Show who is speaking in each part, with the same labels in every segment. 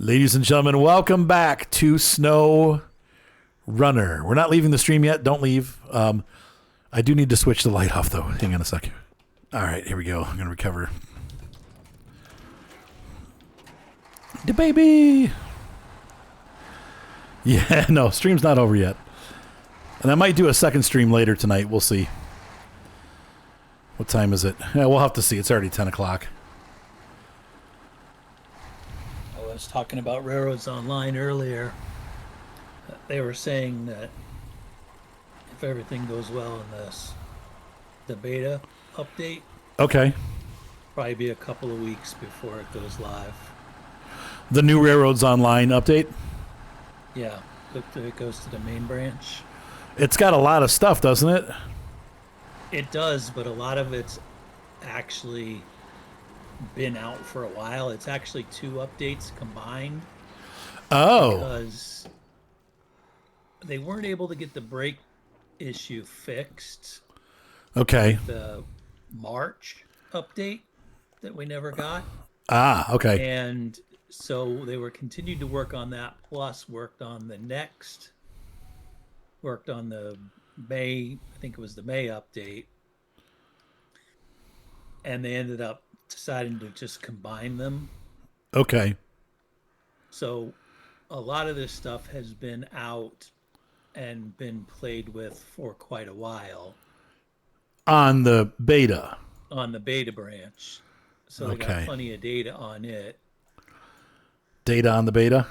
Speaker 1: Ladies and gentlemen, welcome back to SNOWRUNNER. We're not leaving the stream yet. Don't leave. I do need to switch the light off, though. Hang on a second. All right, here we go. I'm going to recover. The baby. Yeah, no, stream's not over yet. And I might do a second stream later tonight. We'll see. What time is it? Yeah, we'll have to see. It's already 10 o'clock.
Speaker 2: I was talking about Railroads Online earlier. They were saying that if everything goes well in the beta update,
Speaker 1: Okay.
Speaker 2: probably be a couple of weeks before it goes live.
Speaker 1: The new Railroads Online update?
Speaker 2: Yeah, it goes to the main branch.
Speaker 1: It's got a lot of stuff, doesn't it?
Speaker 2: It does, but a lot of it's actually been out for a while. It's actually 2 updates combined.
Speaker 1: Oh.
Speaker 2: Because they weren't able to get the brake issue fixed.
Speaker 1: Okay.
Speaker 2: The March update that we never got.
Speaker 1: Ah, okay.
Speaker 2: And so they were continued to work on that, plus worked on the May, I think it was the May update. And they ended up deciding to just combine them.
Speaker 1: Okay.
Speaker 2: So a lot of this stuff has been out and been played with for quite a while.
Speaker 1: On the beta.
Speaker 2: On the beta branch. So they got plenty of data on it.
Speaker 1: Data on the beta?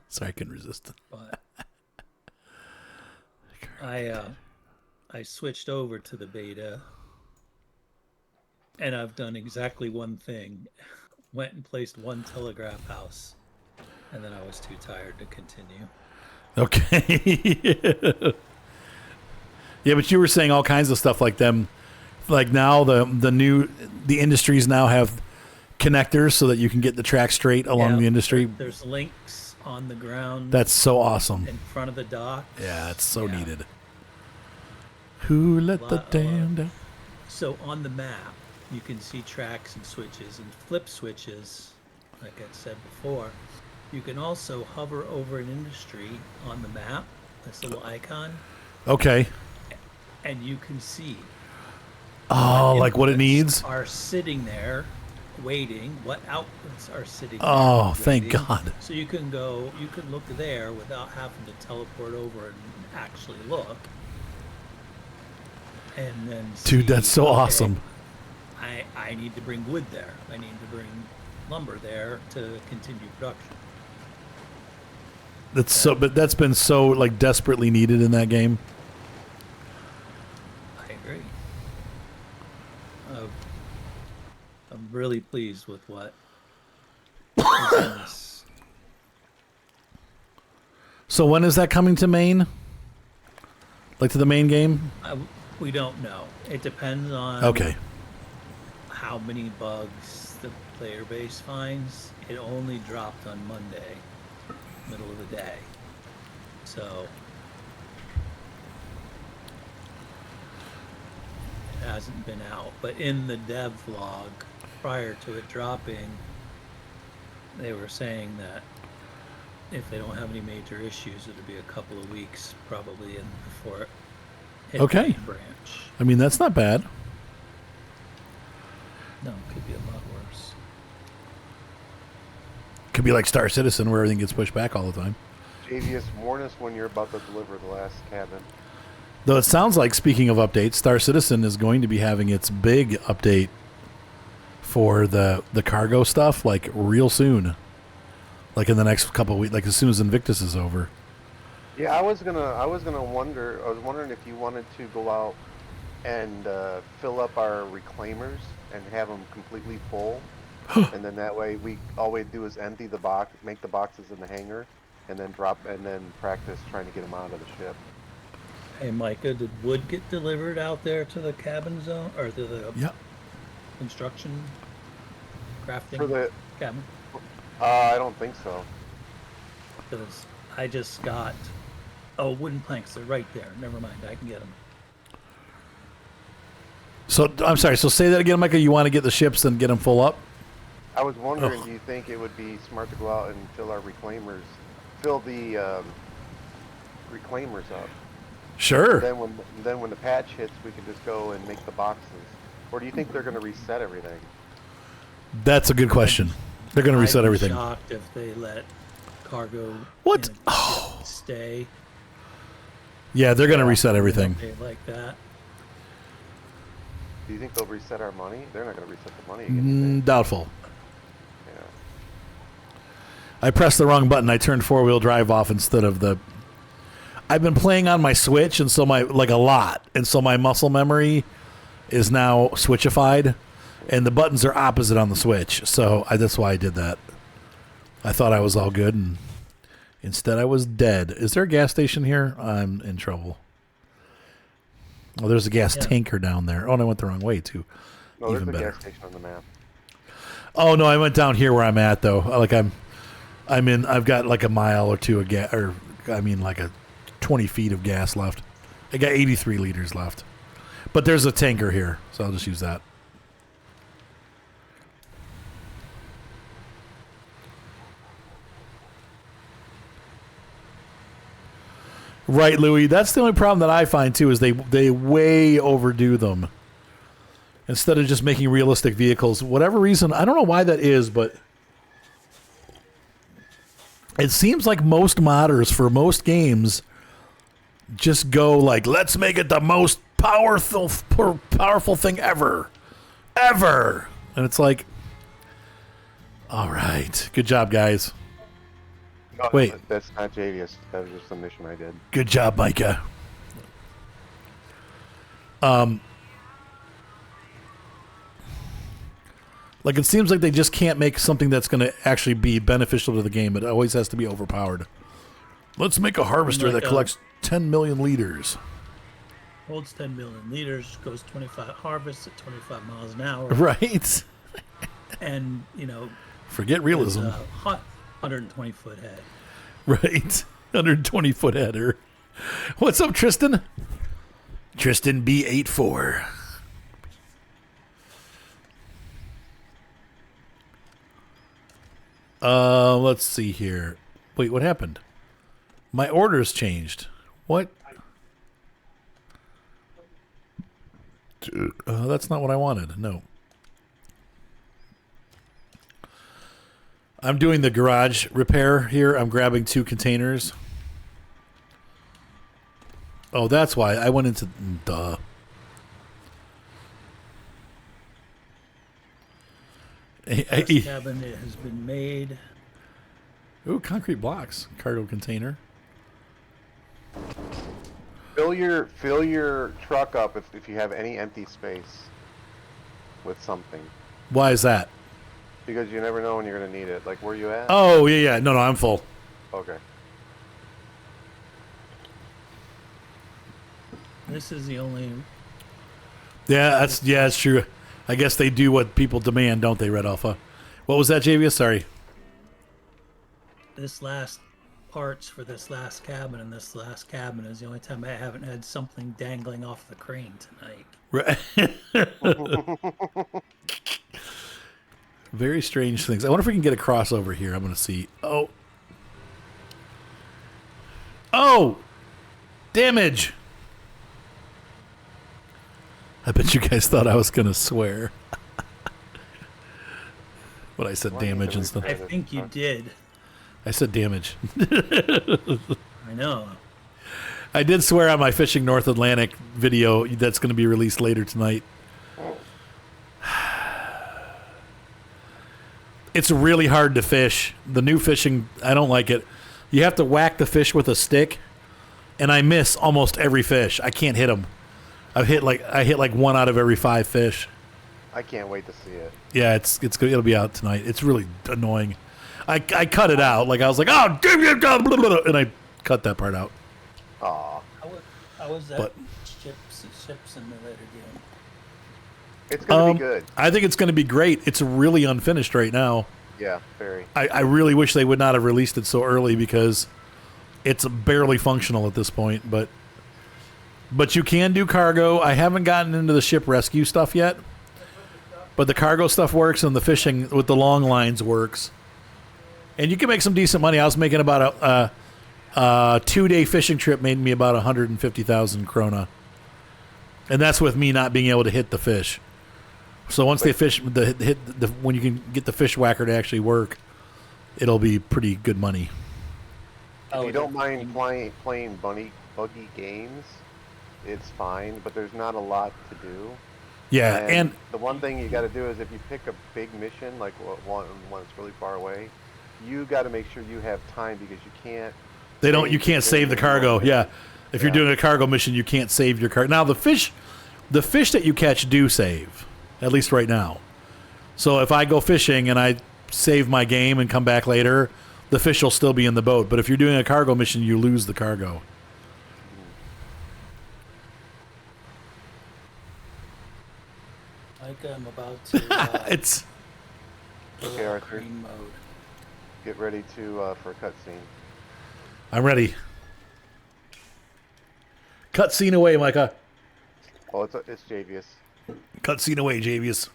Speaker 1: Sorry, I couldn't resist it.
Speaker 2: But I switched over to the beta, and I've done exactly one thing. Went and placed one telegraph house, and then I was too tired to continue.
Speaker 1: Okay. Yeah, but you were saying all kinds of stuff like them. Like now the industries now have connectors so that you can get the track straight along the industry.
Speaker 2: There's links on the ground.
Speaker 1: That's so awesome.
Speaker 2: In front of the dock.
Speaker 1: Yeah, it's so needed. Who let the dam down?
Speaker 2: So on the map, you can see tracks and switches and flip switches, like I said before. You can also hover over an industry on the map, this little icon.
Speaker 1: Okay.
Speaker 2: And you can see.
Speaker 1: Oh, like what it needs?
Speaker 2: Are sitting there waiting. What outputs are sitting there?
Speaker 1: Oh, thank God.
Speaker 2: So you can look there without having to teleport over and actually look. And then
Speaker 1: dude, that's so awesome.
Speaker 2: I need to bring wood there. I need to bring lumber there to continue production.
Speaker 1: But that's been so like desperately needed in that game.
Speaker 2: I agree. I'm really pleased with what is in this.
Speaker 1: So when is that coming to main? Like to the main game?
Speaker 2: We don't know. It depends on how many bugs the player base finds. It only dropped on Monday, middle of the day. So it hasn't been out. But in the dev log, prior to it dropping, they were saying that if they don't have any major issues, it'll be a couple of weeks probably before it hit the main branch.
Speaker 1: I mean, that's not bad.
Speaker 2: No, it could be a lot worse.
Speaker 1: Could be like Star Citizen where everything gets pushed back all the time.
Speaker 3: JVS, warn us when you're about to deliver the last cabin.
Speaker 1: Though it sounds like, speaking of updates, Star Citizen is going to be having its big update for the cargo stuff like real soon. Like in the next couple of weeks, like as soon as Invictus is over.
Speaker 3: Yeah, I was wondering if you wanted to go out and fill up our reclaimers and have them completely full, and then that way all we do is empty the box, make the boxes in the hangar, and then practice trying to get them out of the ship.
Speaker 2: Hey Micah, did wood get delivered out there to the cabin zone or to the construction crafting
Speaker 3: for the
Speaker 2: cabin?
Speaker 3: I don't think so.
Speaker 2: Because I just got wooden planks. They're right there. Never mind. I can get them.
Speaker 1: So I'm sorry. So say that again, Micah. You want to get the ships and get them full up?
Speaker 3: I was wondering,
Speaker 1: Ugh.
Speaker 3: do you think it would be smart to go out and fill our reclaimers, fill the reclaimers up?
Speaker 1: Sure.
Speaker 3: Then when the patch hits, we can just go and make the boxes. Or do you think they're going to reset everything?
Speaker 1: That's a good question. They're going to reset
Speaker 2: I'd be
Speaker 1: everything.
Speaker 2: shocked if they let cargo
Speaker 1: What?
Speaker 2: in a
Speaker 1: Oh.
Speaker 2: ship stay.
Speaker 1: Yeah, they're going to reset everything.
Speaker 2: Like that.
Speaker 3: Do you think they'll reset our money? They're not going to reset the money again.
Speaker 1: Doubtful.
Speaker 3: Yeah.
Speaker 1: I pressed the wrong button. I turned four-wheel drive off instead of the... I've been playing on my Switch, and so a lot. And so my muscle memory is now Switchified, and the buttons are opposite on the Switch. So that's why I did that. I thought I was all good, and instead I was dead. Is there a gas station here? I'm in trouble. Oh, there's a gas tanker down there. Oh, and I went the wrong way, too.
Speaker 3: No, there's
Speaker 1: Even
Speaker 3: a
Speaker 1: better.
Speaker 3: gas station on the map.
Speaker 1: Oh, no, I went down here where I'm at, though. Like, I've got like a mile or two of gas, or like a 20 feet of gas left. I got 83 liters left. But there's a tanker here, so I'll just use that. Right, Louis. That's the only problem that I find, too, is they way overdo them. Instead of just making realistic vehicles. Whatever reason, I don't know why that is, but it seems like most modders for most games just go like, let's make it the most powerful thing ever. Ever. And it's like, all right. Good job, guys.
Speaker 3: No,
Speaker 1: Wait.
Speaker 3: That's not Jadius. That was just a mission I did.
Speaker 1: Good job, Micah. Like, it seems like they just can't make something that's going to actually be beneficial to the game. It always has to be overpowered. Let's make a harvester that collects 10 million liters.
Speaker 2: Holds 10 million liters, goes 25, harvests at 25 miles an hour.
Speaker 1: Right?
Speaker 2: And,
Speaker 1: Forget
Speaker 2: it's
Speaker 1: realism.
Speaker 2: a 120-foot head.
Speaker 1: Right. 120-foot header. What's up, Tristan? Tristan B84. Let's see here. Wait, what happened? My orders changed. What? That's not what I wanted. No. I'm doing the garage repair here. I'm grabbing 2 containers. Oh, that's why. I went into... Duh.
Speaker 2: First cabin has been made.
Speaker 1: Ooh, concrete blocks. Cargo container.
Speaker 3: Fill your truck up if you have any empty space with something.
Speaker 1: Why is that?
Speaker 3: Because you never know when you're going to need it. Like, where you at?
Speaker 1: Oh, yeah. No, I'm full.
Speaker 3: Okay.
Speaker 2: This is the only...
Speaker 1: Yeah, it's true. I guess they do what people demand, don't they, Red Alpha? What was that, JVS? Sorry.
Speaker 2: This last parts for this last cabin, and this last cabin is the only time I haven't had something dangling off the crane tonight.
Speaker 1: Right. Very strange things. I wonder if we can get a crossover here. I'm going to see. Oh! Damage! I bet you guys thought I was going to swear. When I said damage and stuff.
Speaker 2: I think you did.
Speaker 1: I said damage.
Speaker 2: I know.
Speaker 1: I did swear on my Fishing North Atlantic video that's going to be released later tonight. It's really hard to fish. The new fishing, I don't like it. You have to whack the fish with a stick, and I miss almost every fish. I can't hit them. I hit like 1 out of every 5 fish.
Speaker 3: I can't wait to see it.
Speaker 1: Yeah, it's good. It'll be out tonight. It's really annoying. I cut it out. Like I was like, oh, and I cut that part out.
Speaker 3: Aw.
Speaker 2: How was that
Speaker 1: But-
Speaker 2: ships in the later game?
Speaker 3: It's going to be good.
Speaker 1: I think it's going to be great. It's really unfinished right now.
Speaker 3: Yeah, very.
Speaker 1: I really wish they would not have released it so early because it's barely functional at this point. But you can do cargo. I haven't gotten into the ship rescue stuff yet. But the cargo stuff works, and the fishing with the long lines works. And you can make some decent money. I was making about a 2-day fishing trip made me about 150,000 krona. And that's with me not being able to hit the fish. So once they fish when you can get the fish whacker to actually work, it'll be pretty good money.
Speaker 3: If you don't mind playing buggy games, it's fine, but there's not a lot to do.
Speaker 1: Yeah, and
Speaker 3: the one thing you got to do is if you pick a big mission, like one that's really far away, you got to make sure you have time because you can't.
Speaker 1: You can't save the cargo. Yeah, if you're doing a cargo mission, you can't save your cargo. Now the fish that you catch do save, at least right now. So if I go fishing and I save my game and come back later, the fish will still be in the boat. But if you're doing a cargo mission, you lose the cargo.
Speaker 2: Like I'm about to.
Speaker 1: It's
Speaker 3: Okay, Arthur.
Speaker 2: Green mode.
Speaker 3: Get ready for a cutscene.
Speaker 1: I'm ready. Cutscene away, Micah.
Speaker 3: Oh, it's Javius.
Speaker 1: Cutscene away, Javius.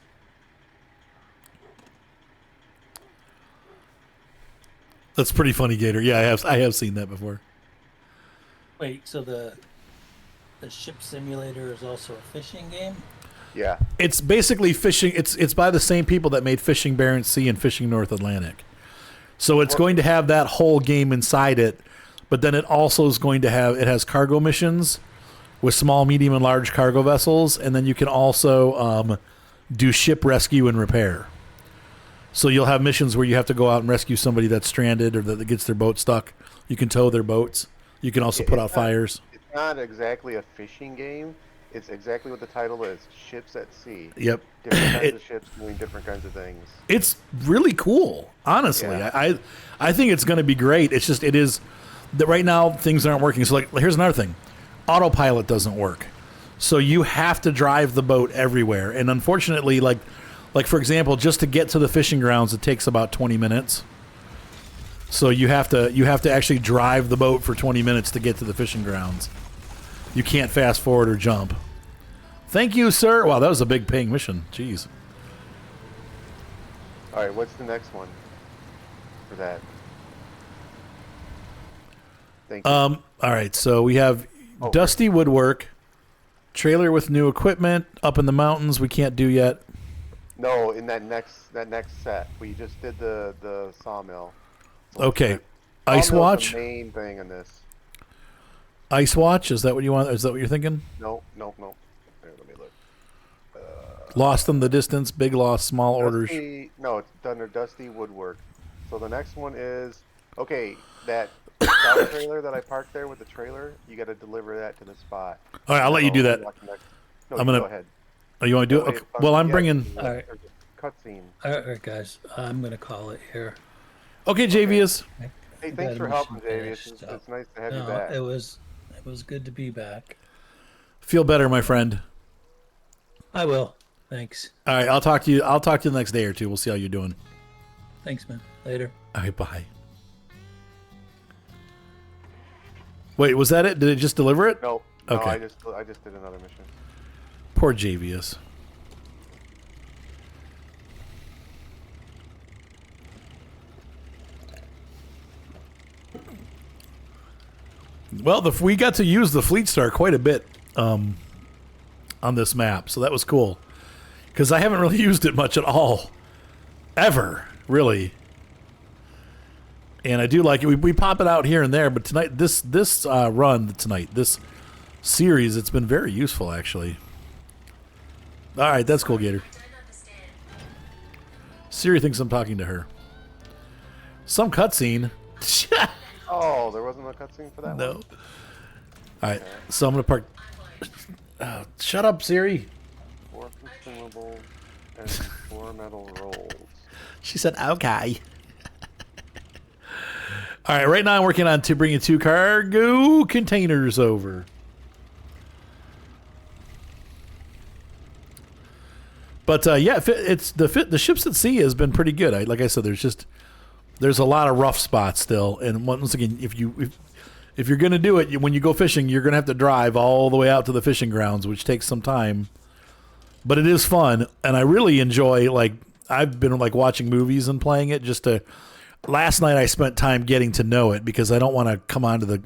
Speaker 1: That's pretty funny, Gator. Yeah, I have seen that before.
Speaker 2: Wait, so the ship simulator is also a fishing game?
Speaker 3: Yeah.
Speaker 1: It's basically fishing. It's by the same people that made Fishing Barents Sea and Fishing North Atlantic. So it's going to have that whole game inside it, but then it also is going to have, it has cargo missions with small, medium, and large cargo vessels, and then you can also do ship rescue and repair. So you'll have missions where you have to go out and rescue somebody that's stranded or that gets their boat stuck. You can tow their boats. You can also put out fires.
Speaker 3: It's not exactly a fishing game. It's exactly what the title is, Ships at Sea.
Speaker 1: Yep.
Speaker 3: Different kinds of ships doing different kinds of things.
Speaker 1: It's really cool, honestly.
Speaker 3: Yeah.
Speaker 1: I think it's going to be great. It's just, it is, that right now things aren't working. So like, here's another thing. Autopilot doesn't work. So you have to drive the boat everywhere. And unfortunately, like for example, just to get to the fishing grounds, it takes about 20 minutes. So you have to actually drive the boat for 20 minutes to get to the fishing grounds. You can't fast forward or jump. Thank you, sir. Wow, that was a big paying mission. Jeez.
Speaker 3: All right, what's the next one for that? Thank you.
Speaker 1: All right, so we have Dusty Woodwork, trailer with new equipment, up in the mountains. We can't do yet.
Speaker 3: No, in that next set, we just did the sawmill.
Speaker 1: Okay, Ice Watch.
Speaker 3: The main thing in this.
Speaker 1: Ice Watch. Is that what you want? Is that what you're thinking?
Speaker 3: No. Here, let me look.
Speaker 1: Lost in the Distance, Big Loss, Small Orders.
Speaker 3: No, it's under Dusty Woodwork. So the next one is that scout trailer that I parked there with the trailer. You got to deliver that to the spot.
Speaker 1: All right, I'll let you do that.
Speaker 3: No,
Speaker 1: I'm gonna
Speaker 3: go ahead.
Speaker 1: Oh, you want to do it? Okay. Well, I'm bringing.
Speaker 2: All right.
Speaker 3: Cutscene.
Speaker 2: All right, guys. I'm going to call it here.
Speaker 1: Okay, JVS.
Speaker 3: Hey, thanks for helping, Javius. It's nice to have you back.
Speaker 2: It was good to be back.
Speaker 1: Feel better, my friend.
Speaker 2: I will. Thanks.
Speaker 1: All right, I'll talk to you the next day or two. We'll see how you're doing.
Speaker 2: Thanks, man. Later.
Speaker 1: All right, bye. Wait, was that it? Did it just deliver it?
Speaker 3: No.
Speaker 1: Okay.
Speaker 3: I just did another mission.
Speaker 1: Poor JVS. Well, we got to use the Fleet Star quite a bit on this map, so that was cool. Because I haven't really used it much at all. Ever, really. And I do like it. We pop it out here and there, but tonight, this series, it's been very useful, actually. All right, that's cool, Gator. Siri thinks I'm talking to her. Some cutscene.
Speaker 3: Oh, there wasn't a cutscene for that
Speaker 1: No.
Speaker 3: one?
Speaker 1: All right, so I'm going to park. Shut up, Siri.
Speaker 3: 4 consumables and 4 metal rolls.
Speaker 1: She said, okay. All right, right now I'm working on bringing 2 cargo containers over. But yeah, it's the ships at sea has been pretty good. Like I said, there's a lot of rough spots still. And once again, if you're going to do it, when you go fishing, you're going to have to drive all the way out to the fishing grounds, which takes some time. But it is fun, and I really enjoy, like, I've been, like, watching movies and playing it just to... Last night I spent time getting to know it because I don't want to come onto the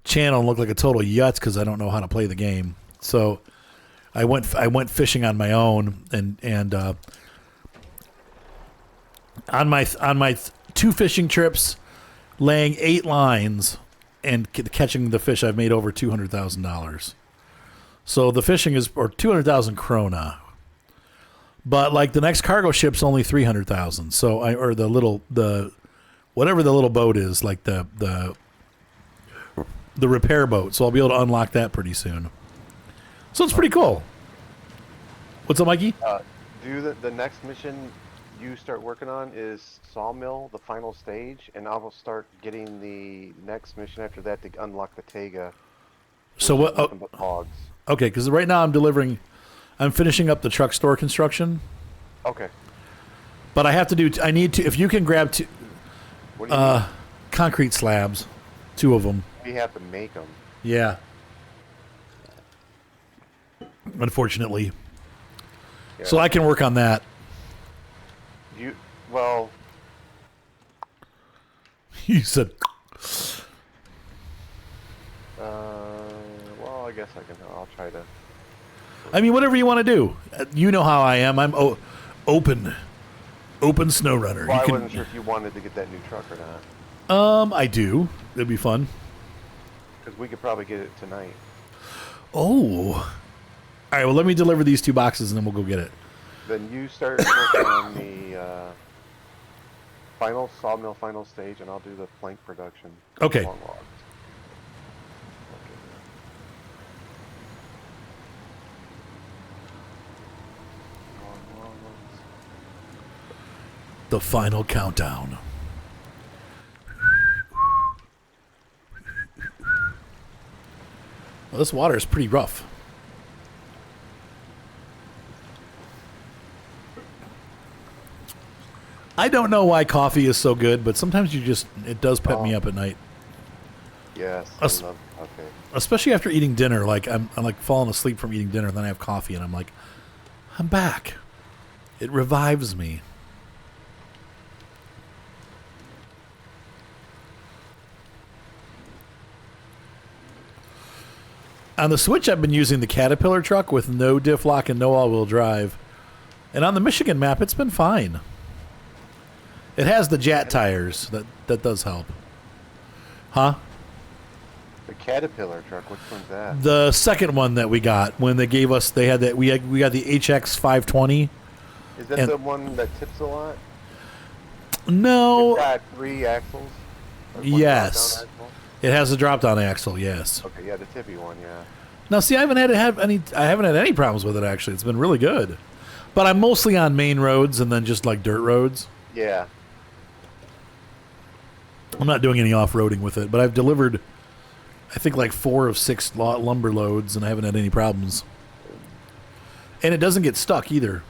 Speaker 1: channel and look like a total yutz because I don't know how to play the game. So I went fishing on my own, and on my 2 fishing trips, laying 8 lines and catching the fish, I've made over $200,000. So the fishing is, or 200,000 krona. But like the next cargo ship's only 300,000. So whatever the little boat is, like the repair boat. So I'll be able to unlock that pretty soon. So it's pretty cool. What's up, Mikey?
Speaker 3: The next mission you start working on is Sawmill, the final stage, and I will start getting the next mission after that to unlock the Tega.
Speaker 1: So what?
Speaker 3: Nothing but hogs.
Speaker 1: Okay, because right now I'm finishing up the truck store construction.
Speaker 3: Okay.
Speaker 1: But I need to, if you can grab
Speaker 3: What do you need?
Speaker 1: concrete slabs, 2 of them.
Speaker 3: We have to make them.
Speaker 1: Yeah. Unfortunately.
Speaker 3: Yeah.
Speaker 1: So I can work on that.
Speaker 3: Well,
Speaker 1: You said,
Speaker 3: well, I guess I'll try to.
Speaker 1: I mean, whatever you want to do. You know how I am. I'm open SnowRunner.
Speaker 3: Well,
Speaker 1: You
Speaker 3: I
Speaker 1: can,
Speaker 3: wasn't sure if you wanted to get that new truck or not.
Speaker 1: I do. It'd be fun.
Speaker 3: Because we could probably get it tonight.
Speaker 1: Oh. All right, well, let me deliver these 2 boxes and then we'll go get it.
Speaker 3: Then you start working on the Sawmill final stage, and I'll do the plank production.
Speaker 1: Okay.
Speaker 3: Long logs. Long logs.
Speaker 1: The final countdown. Well, this water is pretty rough. I don't know why coffee is so good, but sometimes it does pep me up at night.
Speaker 3: Yes, I
Speaker 1: Us-
Speaker 3: love coffee.
Speaker 1: Especially after eating dinner. Like I'm like falling asleep from eating dinner, and then I have coffee and I'm like, I'm back. It revives me. On the Switch, I've been using the Caterpillar truck with no diff lock and no all-wheel drive. And on the Michigan map, it's been fine. It has the Jat tires. That does help. Huh?
Speaker 3: The Caterpillar truck, which one's that?
Speaker 1: The second one that we got, when they gave us, we got the HX 520.
Speaker 3: Is that
Speaker 1: and-
Speaker 3: the one that tips a lot?
Speaker 1: No,
Speaker 3: It's got 3 axles? Or one
Speaker 1: Yes.
Speaker 3: drop-down axle?
Speaker 1: it has a drop-down axle. Yes.
Speaker 3: Okay, yeah, the tippy one, yeah.
Speaker 1: Now, see, I haven't had any problems with it actually. It's been really good. But I'm mostly on main roads and then just like dirt roads.
Speaker 3: Yeah.
Speaker 1: I'm not doing any off-roading with it, but I've delivered, I think, like 4 of 6 lumber loads, and I haven't had any problems. And it doesn't get stuck either.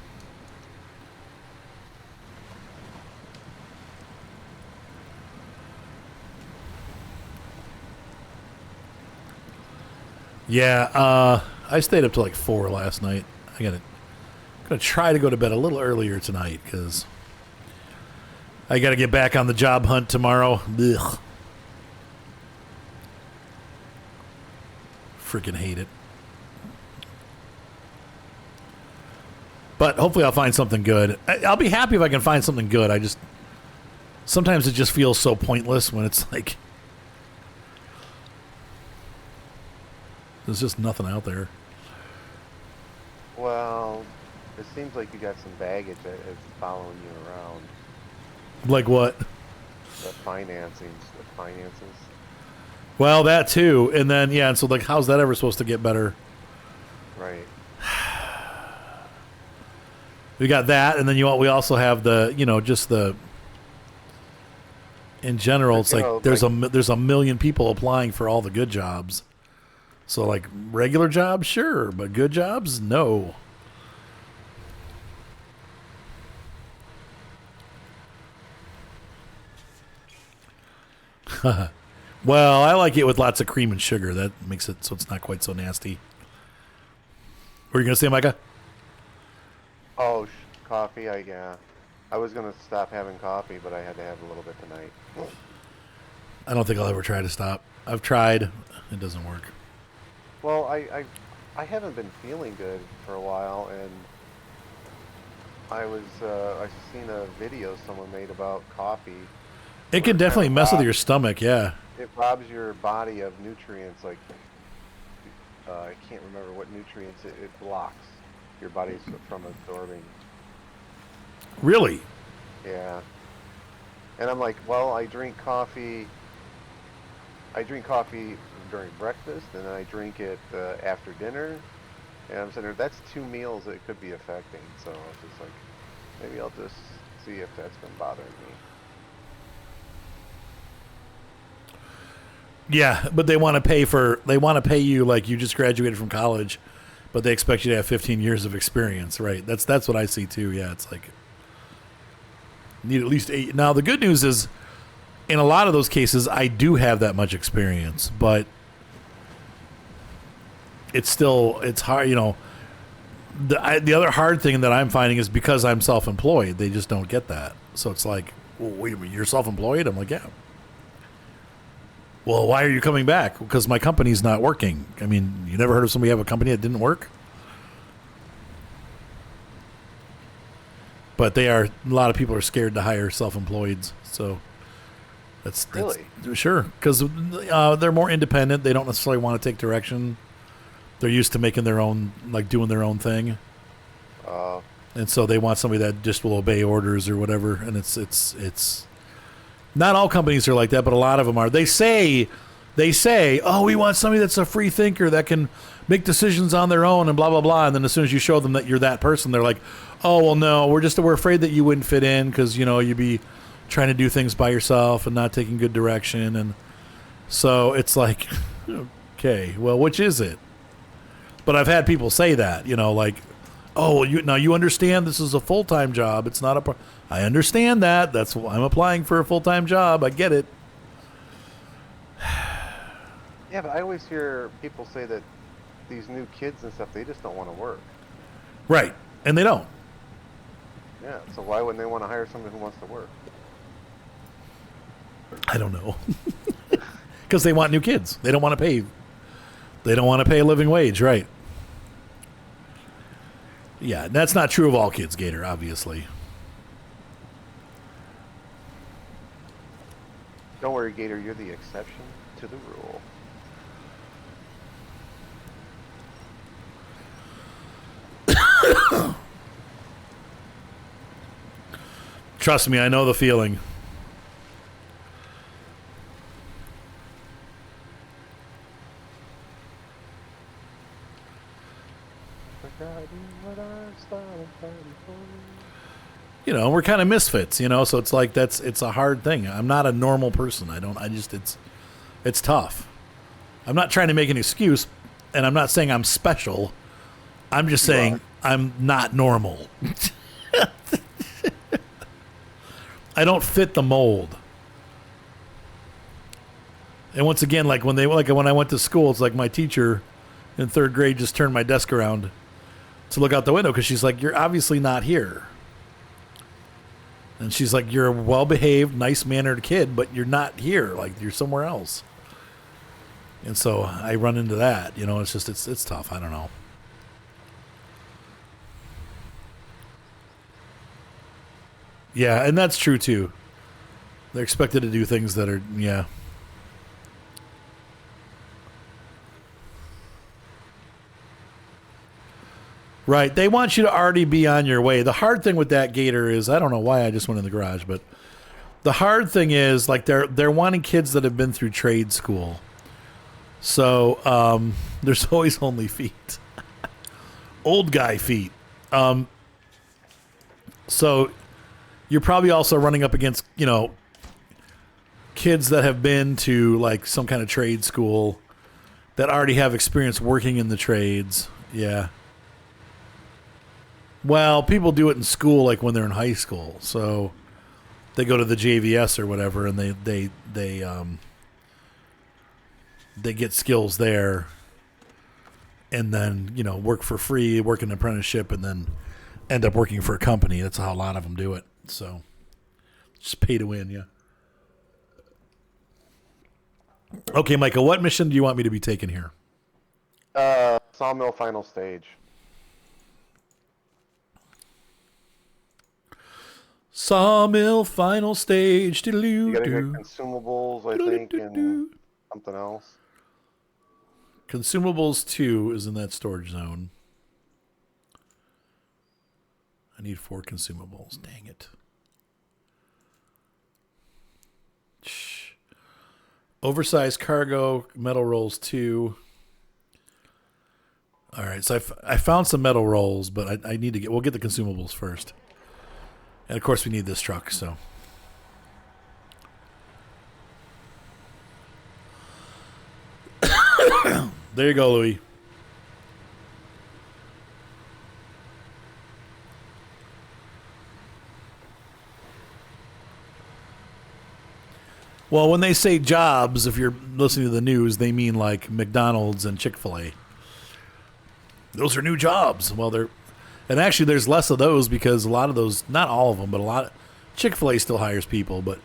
Speaker 1: Yeah, I stayed up till like 4 last night. I'm gonna try to go to bed a little earlier tonight because I got to get back on the job hunt tomorrow. Ugh. Freaking hate it. But hopefully I'll find something good. I'll be happy if I can find something good. Sometimes it just feels so pointless when it's like there's just nothing out there.
Speaker 3: Well, it seems like you got some baggage that is following you around.
Speaker 1: Like what?
Speaker 3: The finances.
Speaker 1: Well, that too. And then, yeah, and so like how's that ever supposed to get better?
Speaker 3: Right.
Speaker 1: We got that, and then we also have the, just the, in general, it's
Speaker 3: You
Speaker 1: like
Speaker 3: know,
Speaker 1: there's a million people applying for all the good jobs. So like regular jobs, sure, but good jobs, no. Well, I like it with lots of cream and sugar. That makes it so it's not quite so nasty. What were you gonna say, Micah?
Speaker 3: Oh, coffee. Yeah. I was gonna stop having coffee, but I had to have a little bit tonight.
Speaker 1: I don't think I'll ever try to stop. I've tried. It doesn't work.
Speaker 3: Well, I haven't been feeling good for a while, and I seen a video someone made about coffee.
Speaker 1: It
Speaker 3: Where
Speaker 1: can definitely mess with
Speaker 3: robs,
Speaker 1: your stomach, yeah.
Speaker 3: it robs your body of nutrients. Like I can't remember what nutrients it blocks your body from absorbing.
Speaker 1: Really?
Speaker 3: Yeah. And I'm like, well, I drink coffee. I drink coffee during breakfast, and then I drink it after dinner. And I'm sitting there, that's 2 meals that it could be affecting. So I was just like, maybe I'll just see if that's been bothering me.
Speaker 1: Yeah, but they want to pay you like you just graduated from college, but they expect you to have 15 years of experience, right? That's what I see too. Yeah, it's like need at least 8. Now the good news is in a lot of those cases I do have that much experience, but it's hard, the other hard thing that I'm finding is because I'm self-employed, they just don't get that. So it's like, well, wait a minute, you're self-employed? I'm like, yeah. Well, why are you coming back? Because my company's not working. I mean, you never heard of somebody have a company that didn't work? But a lot of people are scared to hire self-employeds. So that's
Speaker 3: Really?
Speaker 1: Sure, because they're more independent. They don't necessarily want to take direction. They're used to making their own, like doing their own thing. And so they want somebody that just will obey orders or whatever. And it's not all companies are like that, but a lot of them are. They say, oh, we want somebody that's a free thinker that can make decisions on their own and blah, blah, blah. And then as soon as you show them that you're that person, they're like, oh, well, no, we're afraid that you wouldn't fit in because, you'd be trying to do things by yourself and not taking good direction. And so it's like, okay, well, which is it? But I've had people say that, like, oh, well, now you understand this is a full-time job. It's not I understand that. That's why I'm applying for a full-time job. I get it.
Speaker 3: Yeah, but I always hear people say that these new kids and stuff, they just don't want to work.
Speaker 1: Right. And they don't.
Speaker 3: Yeah, so why wouldn't they want to hire someone who wants to work?
Speaker 1: I don't know. Because they want new kids. They don't want to pay. They don't want to pay a living wage, right? Yeah, that's not true of all kids, Gator, obviously.
Speaker 3: Don't worry, Gator, you're the exception to the rule.
Speaker 1: Trust me, I know the feeling. We're kind of misfits, so it's like it's a hard thing. I'm not a normal person. It's tough. I'm not trying to make an excuse, and I'm not saying I'm special. I'm just saying I'm not normal. I don't fit the mold. And once again, when I went to school, it's like my teacher in 3rd grade just turned my desk around to look out the window because she's like, you're obviously not here. And she's like, you're a well-behaved, nice-mannered kid, but you're not here. Like, you're somewhere else. And so I run into that. It's just, it's tough. I don't know. Yeah, and that's true, too. They're expected to do things that are, yeah. Right. They want you to already be on your way. The hard thing with that, Gator, is I don't know why I just went in the garage, but the hard thing is like they're wanting kids that have been through trade school. So there's always only feet. Old guy feet. So you're probably also running up against, kids that have been to like some kind of trade school that already have experience working in the trades. Yeah. Well, people do it in school, like when they're in high school. So they go to the JVS or whatever, and they get skills there, and then work for free, work an apprenticeship, and then end up working for a company. That's how a lot of them do it. So just pay to win, yeah. Okay, Michael, what mission do you want me to be taking here?
Speaker 3: Sawmill final stage.
Speaker 1: Sawmill final stage.
Speaker 3: You gotta get consumables, I think, and something else.
Speaker 1: Consumables 2 is in that storage zone. I need 4 consumables. Dang it. Shh. Oversized cargo, metal rolls 2. All right, so I found some metal rolls, but I need to we'll get the consumables first. And of course we need this truck, so. There you go, Louis. Well, when they say jobs, if you're listening to the news, they mean like McDonald's and Chick-fil-A. Those are new jobs. Well, and actually there's less of those because a lot of those, not all of them, but Chick-fil-A still hires people, but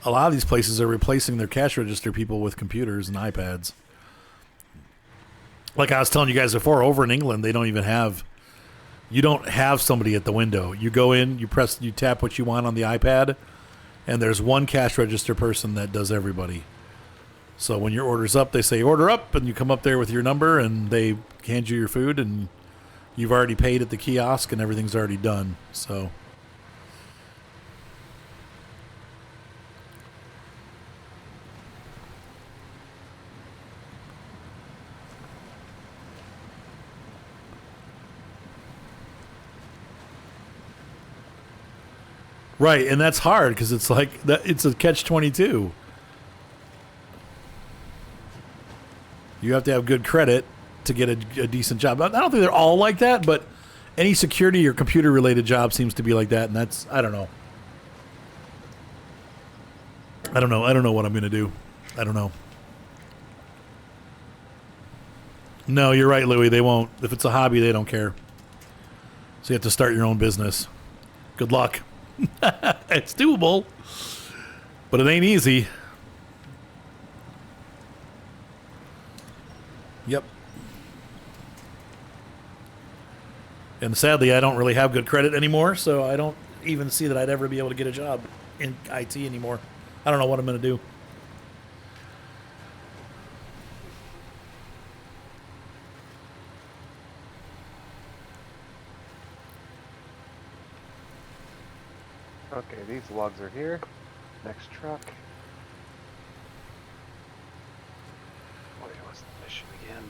Speaker 1: a lot of these places are replacing their cash register people with computers and iPads. Like I was telling you guys before, over in England, you don't have somebody at the window. You go in, you tap what you want on the iPad, and there's one cash register person that does everybody. So when your order's up, they say order up, and you come up there with your number, and they hand you your food, and you've already paid at the kiosk, and everything's already done. So. Right, and that's hard because it's like it's a catch-22. You have to have good credit to get a decent job. I don't think they're all like that, but any security or computer-related job seems to be like that, and that's, I don't know. I don't know what I'm going to do. I don't know. No, you're right, Louis. They won't. If it's a hobby, they don't care. So you have to start your own business. Good luck. It's doable, but it ain't easy. Yep. And sadly, I don't really have good credit anymore, so I don't even see that I'd ever be able to get a job in IT anymore. I don't know what I'm going to do.
Speaker 3: Okay, these logs are here. Next truck. Wait, what's the mission again?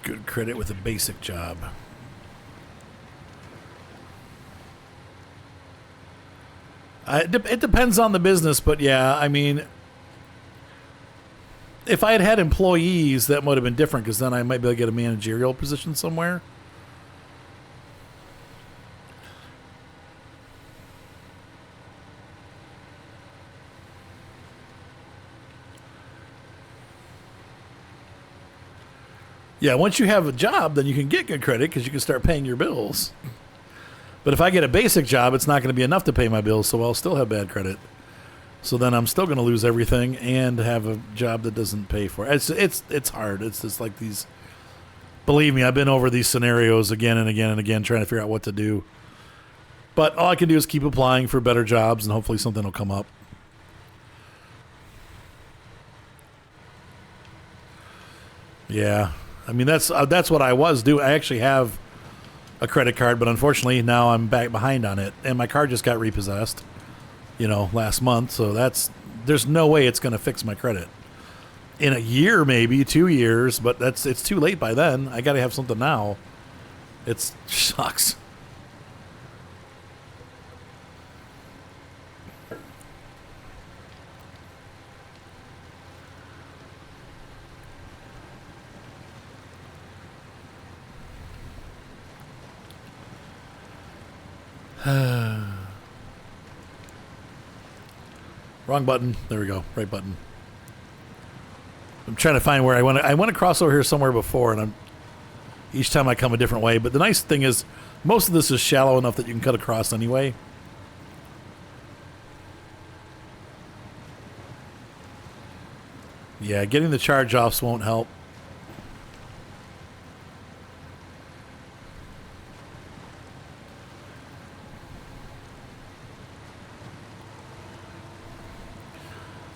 Speaker 1: Good credit with a basic job. It depends on the business, but yeah, I mean, if I had employees, that would have been different because then I might be able to get a managerial position somewhere. Yeah, once you have a job, then you can get good credit because you can start paying your bills. But if I get a basic job, it's not going to be enough to pay my bills, so I'll still have bad credit. So then I'm still going to lose everything and have a job that doesn't pay for it. It's hard. It's just like these. Believe me, I've been over these scenarios again and again and again, trying to figure out what to do. But all I can do is keep applying for better jobs, and hopefully something will come up. Yeah. I mean, that's what I was doing. I actually have a credit card, but unfortunately now I'm back behind on it, and my card just got repossessed, last month. So there's no way it's going to fix my credit in a year, maybe 2 years, but it's too late by then. I got to have something now. It sucks. Wrong button. There we go. Right button. I'm trying to find where I want to cross over here somewhere before, and each time I come a different way. But the nice thing is, most of this is shallow enough that you can cut across anyway. Yeah, getting the charge offs won't help.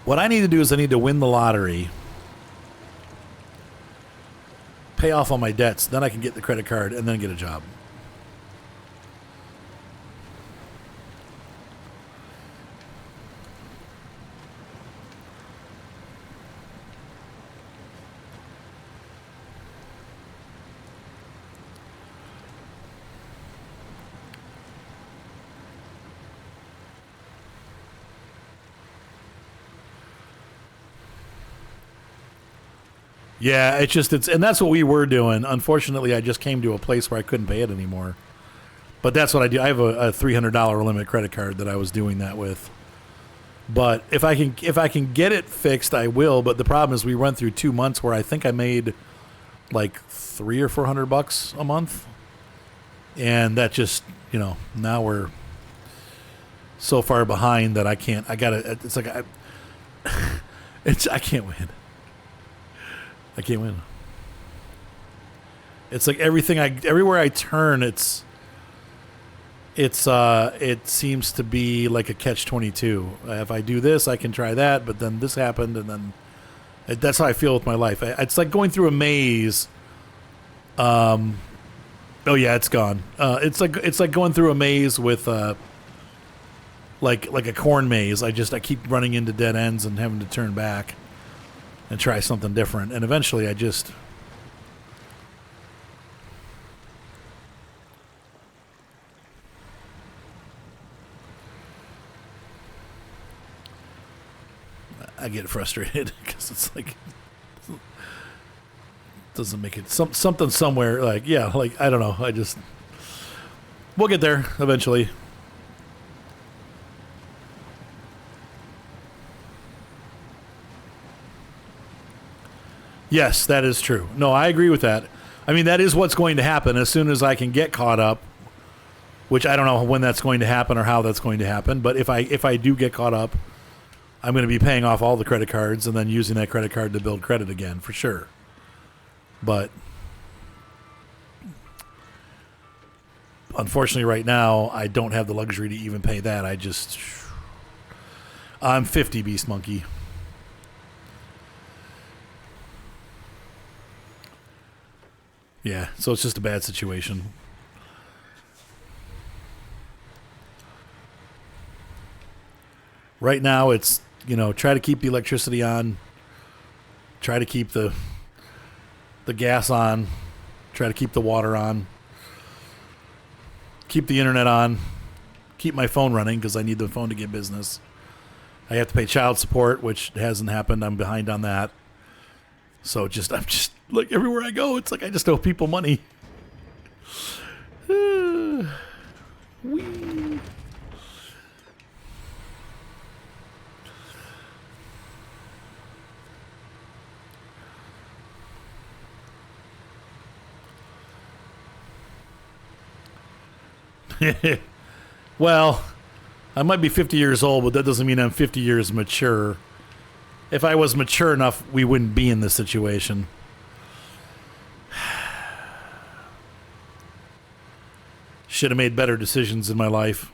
Speaker 1: What I need to do is I need to win the lottery, pay off all my debts, then I can get the credit card and then get a job. Yeah, and that's what we were doing. Unfortunately, I just came to a place where I couldn't pay it anymore. But that's what I do. I have a $300 limit credit card that I was doing that with. But if I can get it fixed, I will. But the problem is we run through 2 months where I think I made like $300 or $400 a month, and that just now we're so far behind that I can't. I gotta. It's like I can't win. I can't win. It's like everywhere I turn, it seems to be like a catch-22. If I do this, I can try that, but then this happened, and then that's how I feel with my life. It's like going through a maze. Oh yeah, it's gone. It's like going through a maze with like a corn maze. I keep running into dead ends and having to turn back and try something different, and eventually I get frustrated because it's like doesn't make it something somewhere like I don't know. We'll get there eventually. Yes, that is true. No, I agree with that. I mean, that is what's going to happen as soon as I can get caught up, which I don't know when that's going to happen or how that's going to happen. But if I do get caught up, I'm going to be paying off all the credit cards and then using that credit card to build credit again, for sure. But unfortunately, right now, I don't have the luxury to even pay that. I'm 50, Beast Monkey. Yeah, so it's just a bad situation. Right now, it's, try to keep the electricity on, try to keep the gas on, try to keep the water on, keep the internet on, keep my phone running because I need the phone to get business. I have to pay child support, which hasn't happened. I'm behind on that. So I'm just like everywhere I go, it's like I just owe people money. Whee. Well, I might be 50 years old, but that doesn't mean I'm 50 years mature. If I was mature enough, we wouldn't be in this situation. Should have made better decisions in my life,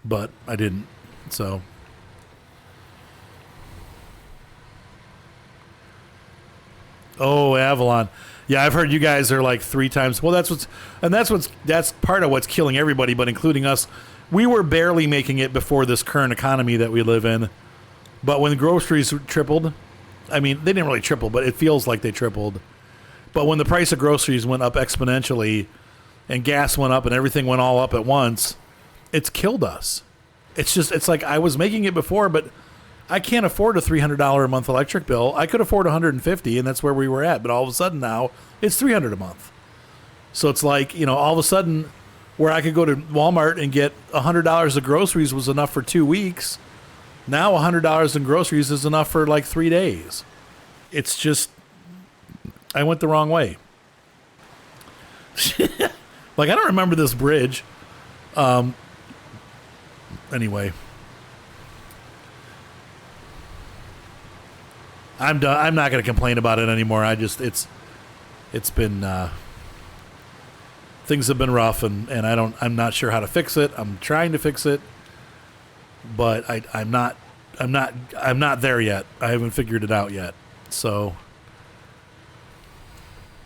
Speaker 1: but I didn't. So, oh, Avalon. Yeah, I've heard you guys are like 3 times. Well, that's part of what's killing everybody, but including us. We were barely making it before this current economy that we live in. But when groceries tripled, I mean, they didn't really triple, but it feels like they tripled. But when the price of groceries went up exponentially and gas went up and everything went all up at once, it's killed us. It's like I was making it before, but I can't afford a $300 a month electric bill. I could afford $150, and that's where we were at. But all of a sudden now, it's $300 a month. So it's like, all of a sudden, where I could go to Walmart and get $100 of groceries was enough for 2 weeks. Now $100 in groceries is enough for like 3 days. it's just I went the wrong way. Like I don't remember this bridge. Anyway, I'm done. I'm not going to complain about it anymore. It's been things have been rough, and I'm not sure how to fix it. I'm trying to fix it, but I'm not there yet. I haven't figured it out yet. So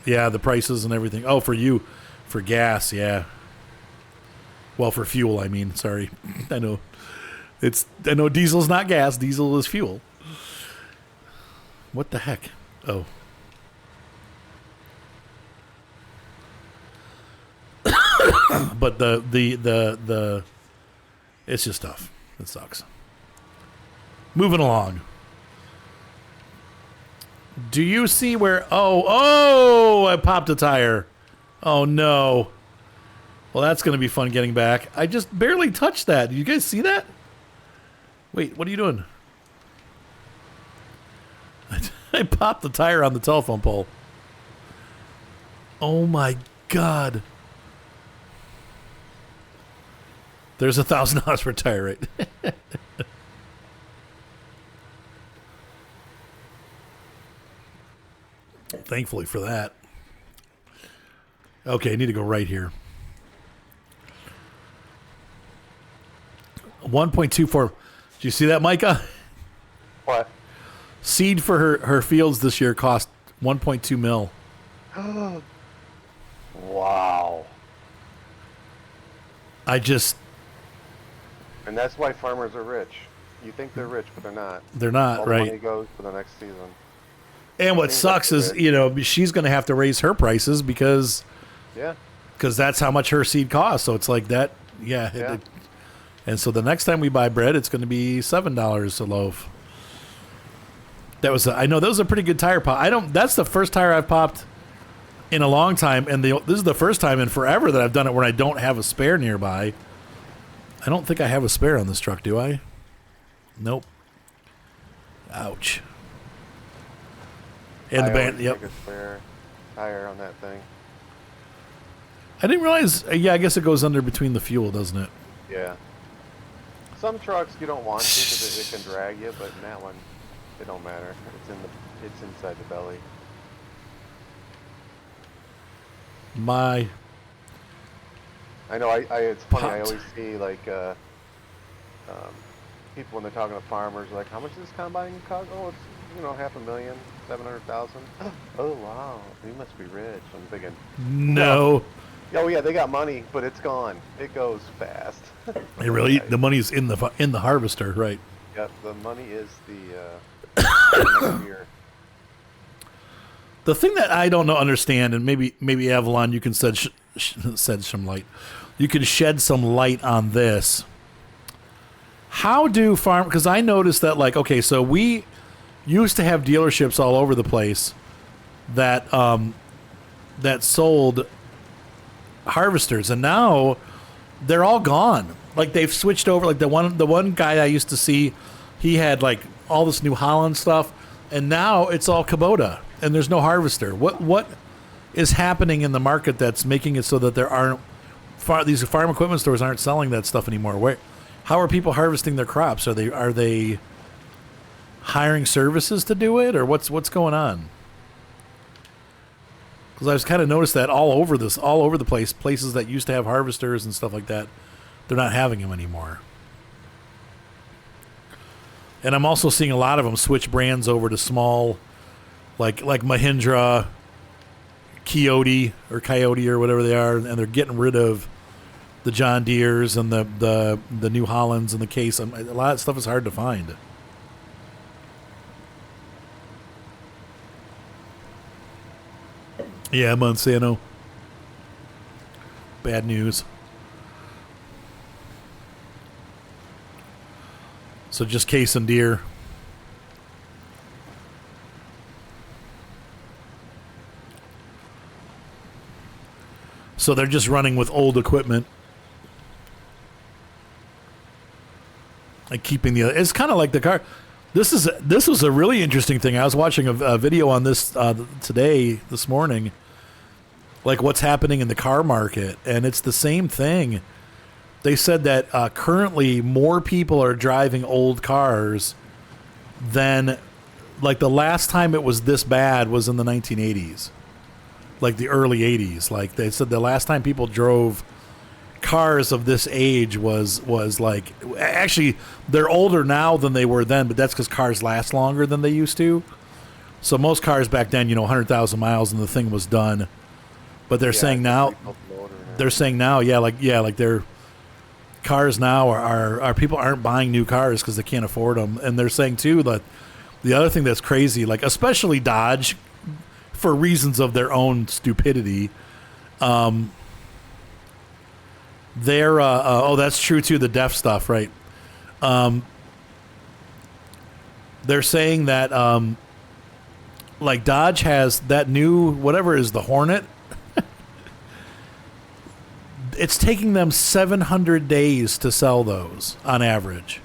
Speaker 1: yeah, the prices and everything. Oh, for you, for gas, yeah. Well, for fuel, I mean. Sorry, I know diesel's not gas. Diesel is fuel. What the heck? Oh. But the it's just tough. It sucks. Moving along. Do you see where I popped a tire. Oh no. Well, that's going to be fun getting back. I just barely touched that. Did you guys see that? Wait, what are you doing? I popped the tire on the telephone pole. Oh my God. There's $1,000 for a tire, right? Thankfully for that. Okay, I need to go right here. 1.24. Did you see that, Micah?
Speaker 3: What?
Speaker 1: Seed for her fields this year cost 1.2 mil.
Speaker 3: Wow. And that's why farmers are rich. You think they're rich, but they're not.
Speaker 1: They're not,
Speaker 3: all
Speaker 1: right?
Speaker 3: The money goes for the next season.
Speaker 1: And what sucks is, she's going to have to raise her prices because that's how much her seed costs. So it's like that, yeah. And so the next time we buy bread, it's going to be $7 a loaf. I know that was a pretty good tire pop. That's the first tire I've popped in a long time, and this is the first time in forever that I've done it when I don't have a spare nearby. I don't think I have a spare on this truck, do I? Nope. Ouch. And the band, yep.
Speaker 3: Take a spare tire on that thing.
Speaker 1: I didn't realize. Yeah, I guess it goes under between the fuel, doesn't it?
Speaker 3: Yeah. Some trucks you don't want to because it can drag you, but in that one, it don't matter. It's inside the belly. I know. It's funny. I always see like people when they're talking to farmers, like, how much does this combine cost? Oh, it's $500,000, 700,000. Oh wow, you must be rich. I'm thinking.
Speaker 1: No.
Speaker 3: Oh yeah, they got money, but it's gone. It goes fast.
Speaker 1: Hey, really? The money's in the harvester, right?
Speaker 3: Yep, the money is the next year.
Speaker 1: The thing that I don't understand, and maybe Avalon, you can shed some light. You can shed some light on this. How do because I noticed that, like, okay, so we used to have dealerships all over the place that sold harvesters, and now they're all gone. Like, they've switched over. Like the one guy I used to see, he had like all this New Holland stuff, and now it's all Kubota, and there's no harvester. What is happening in the market that's making it so that there aren't these farm equipment stores aren't selling that stuff anymore? How are people harvesting their crops? Are they hiring services to do it, or what's going on? Because I've kind of noticed that all over the place, places that used to have harvesters and stuff like that, they're not having them anymore. And I'm also seeing a lot of them switch brands over to small, like Mahindra, Coyote or whatever they are, and they're getting rid of the John Deeres and the New Hollands and the Case. A lot of stuff is hard to find. Yeah, Monsanto. Bad news. So just Case and Deere. So they're just running with old equipment. Like keeping it's kind of like the car. This was a really interesting thing. I was watching a video on this this morning, like what's happening in the car market, and it's the same thing. They said that currently more people are driving old cars than, like, the last time it was this bad was in the 1980s, like the early 80s. Like they said the last time people drove cars of this age was like, actually they're older now than they were then, but that's because cars last longer than they used to. So most cars back then, 100,000 miles and the thing was done. But they're saying now, like their cars now are people aren't buying new cars because they can't afford them. And they're saying too that the other thing that's crazy, like especially Dodge, for reasons of their own stupidity, they're that's true too, the deaf stuff, right? They're saying that like Dodge has that new whatever is the Hornet. It's taking them 700 days to sell those on average.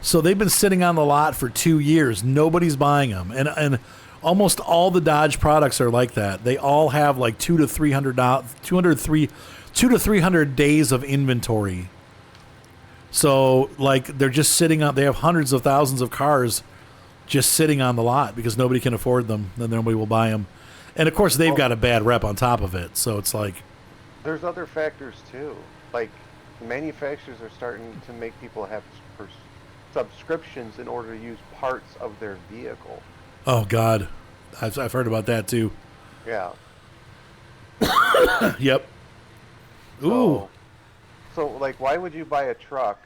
Speaker 1: So they've been sitting on the lot for 2 years. Nobody's buying them, and almost all the Dodge products are like that. They all have like 200 to 300 days of inventory. So like they're just sitting on. They have hundreds of thousands of cars just sitting on the lot because nobody can afford them. Then nobody will buy them, and of course they've got a bad rep on top of it. So it's like.
Speaker 3: There's other factors too. Like manufacturers are starting to make people have subscriptions in order to use parts of their vehicle.
Speaker 1: Oh God, I've heard about that too.
Speaker 3: Yeah.
Speaker 1: Yep. Ooh.
Speaker 3: So like, why would you buy a truck?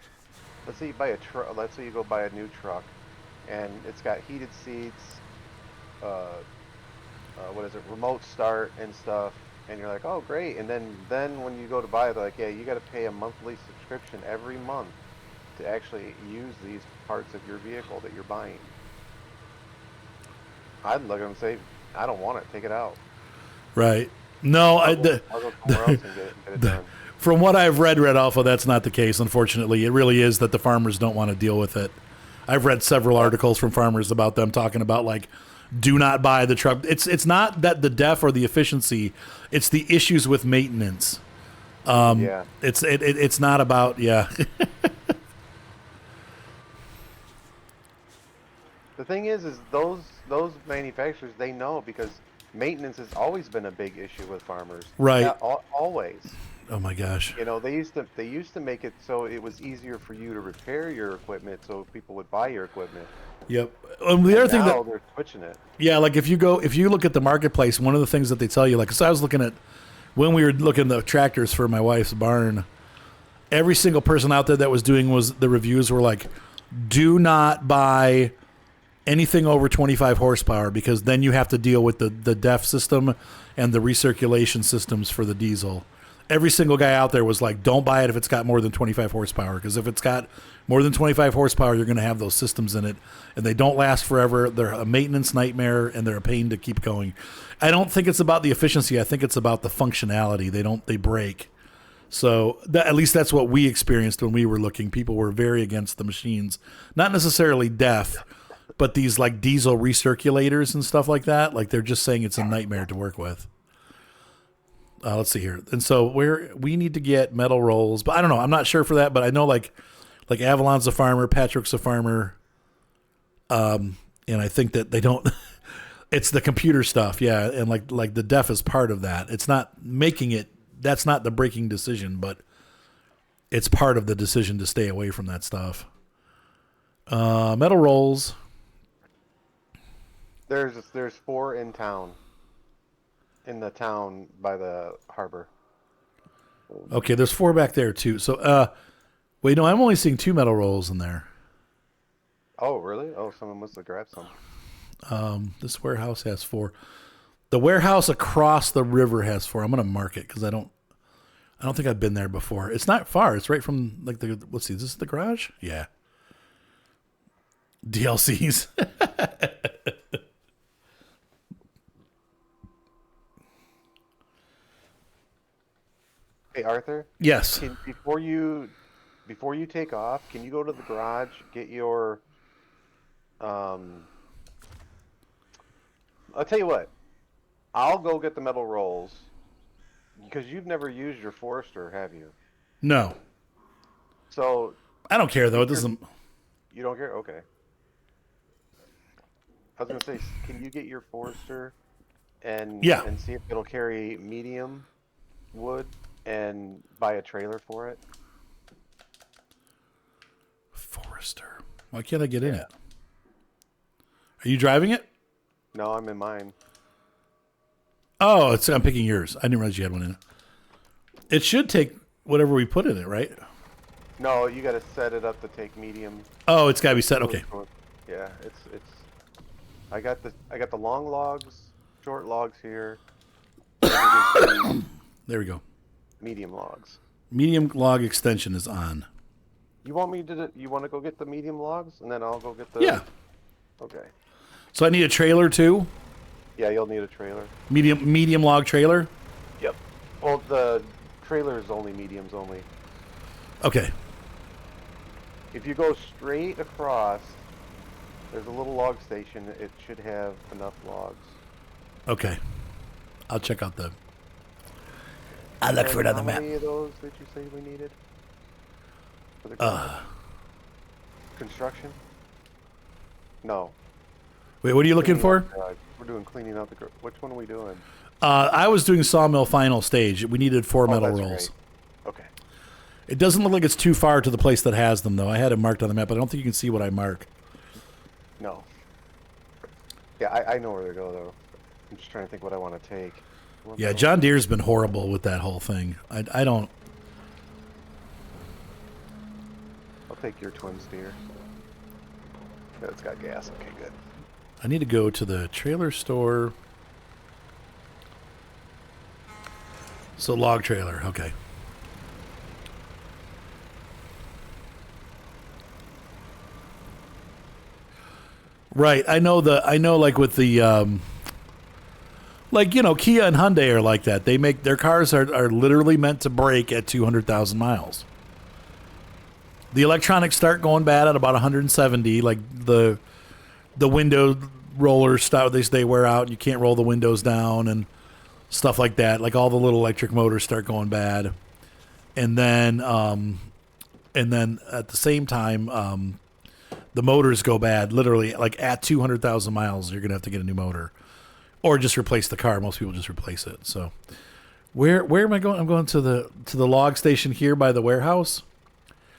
Speaker 3: Let's say you buy a truck. Let's say you go buy a new truck, and it's got heated seats. What is it? Remote start and stuff. And you're like, oh, great. And then when you go to buy it, they're like, yeah, you got to pay a monthly subscription every month to actually use these parts of your vehicle that you're buying. I'd look at them and say, I don't want it. Take it out.
Speaker 1: Right. No,
Speaker 3: I'll go somewhere else and get it done.
Speaker 1: From what I've read Alpha, that's not the case, unfortunately. It really is that the farmers don't want to deal with it. I've read several articles from farmers about them talking about, like, do not buy the truck. It's not that the def or the efficiency, it's the issues with maintenance.
Speaker 3: Yeah.
Speaker 1: It's not about, yeah.
Speaker 3: The thing is those manufacturers, they know, because maintenance has always been a big issue with farmers.
Speaker 1: Right.
Speaker 3: Yeah, always.
Speaker 1: Oh my gosh.
Speaker 3: They used to make it so it was easier for you to repair your equipment, so people would buy your equipment.
Speaker 1: Yep. The other thing that
Speaker 3: they're switching it.
Speaker 1: Yeah, like if you look at the marketplace, one of the things that they tell you, like, so I was looking at when we were looking at the tractors for my wife's barn, every single person out there that was doing the reviews were like, do not buy anything over 25 horsepower because then you have to deal with the DEF system and the recirculation systems for the diesel. Every single guy out there was like, don't buy it if it's got more than 25 horsepower, because if it's got more than 25 horsepower, you're going to have those systems in it, and they don't last forever. They're a maintenance nightmare, and they're a pain to keep going. I don't think it's about the efficiency. I think it's about the functionality. They break. So at least that's what we experienced when we were looking. People were very against the machines, not necessarily DEF, but these like diesel recirculators and stuff like that. Like they're just saying it's a nightmare to work with. Let's see here. And so we need to get metal rolls, but I don't know. I'm not sure for that, but I know like Avalon's a farmer, Patrick's a farmer. And I think that they don't, it's the computer stuff. Yeah. And like the DEF is part of that. It's not making it, that's not the breaking decision, but it's part of the decision to stay away from that stuff. Metal rolls.
Speaker 3: There's 4 in town. In the town by the harbor.
Speaker 1: Okay, there's 4 back there too. So, wait, no, I'm only seeing 2 metal rolls in there.
Speaker 3: Oh, really? Oh, someone must have grabbed some.
Speaker 1: This warehouse has 4. The warehouse across the river has 4. I'm gonna mark it because I don't think I've been there before. It's not far. It's right from like the. Let's see. Is this the garage? Yeah. DLCs.
Speaker 3: Hey, Arthur?
Speaker 1: Yes.
Speaker 3: Before you take off, can you go to the garage, get your Um, I'll tell you what. I'll go get the metal rolls because you've never used your Forester, have you?
Speaker 1: No,
Speaker 3: So
Speaker 1: I don't care though. It
Speaker 3: get your,
Speaker 1: doesn't.
Speaker 3: you don't care? Okay. I was gonna say, can you get your Forester
Speaker 1: Yeah,
Speaker 3: and see if it'll carry medium wood and buy a trailer for it?
Speaker 1: Forester. Why can't I get in
Speaker 3: Yeah.
Speaker 1: it? Are you driving it?
Speaker 3: No, I'm in mine.
Speaker 1: Oh, I'm picking yours. I didn't realize you had one in it. It should take whatever we put in it, right?
Speaker 3: No, you got to set it up to take medium.
Speaker 1: Oh, it's got to be set. Okay.
Speaker 3: Yeah, it's. I got the long logs, short logs here. And
Speaker 1: There we go.
Speaker 3: medium logs.
Speaker 1: Medium log extension is on.
Speaker 3: You want me to? You want to go get the medium logs, and then I'll go get the.
Speaker 1: Yeah.
Speaker 3: Okay.
Speaker 1: So I need a trailer too.
Speaker 3: Yeah, you'll need a trailer.
Speaker 1: Medium log trailer.
Speaker 3: Yep. Well, the trailer is only mediums only.
Speaker 1: Okay.
Speaker 3: If you go straight across, there's a little log station. It should have enough logs.
Speaker 1: Okay. I'll check out the. I'll look for it on the
Speaker 3: How
Speaker 1: map.
Speaker 3: many of those did you say we needed? For the construction? No.
Speaker 1: Wait, what are you looking
Speaker 3: Cleaning
Speaker 1: for?
Speaker 3: out the garage. We're doing cleaning out the garage. Which one are we doing?
Speaker 1: I was doing sawmill final stage. We needed 4 metal
Speaker 3: that's
Speaker 1: rolls.
Speaker 3: right. Okay.
Speaker 1: It doesn't look like it's too far to the place that has them, though. I had it marked on the map, but I don't think you can see what I mark.
Speaker 3: No. Yeah, I know where they go, though. I'm just trying to think what I want to take.
Speaker 1: Yeah, John Deere's been horrible with that whole thing. I don't.
Speaker 3: I'll take your twin steer. Yeah, it's got gas. Okay, good.
Speaker 1: I need to go to the trailer store. So log trailer, okay. Right, I know like with the like, you know, Kia and Hyundai are like that. They make their cars are literally meant to break at 200,000 miles. The electronics start going bad at about 170, like the window rollers start they wear out, you can't roll the windows down and stuff like that. Like all the little electric motors start going bad. And then at the same time the motors go bad literally like at 200,000 miles you're going to have to get a new motor or just replace the car. Most people just replace it. So where am I going? I'm going to the log station here by the warehouse.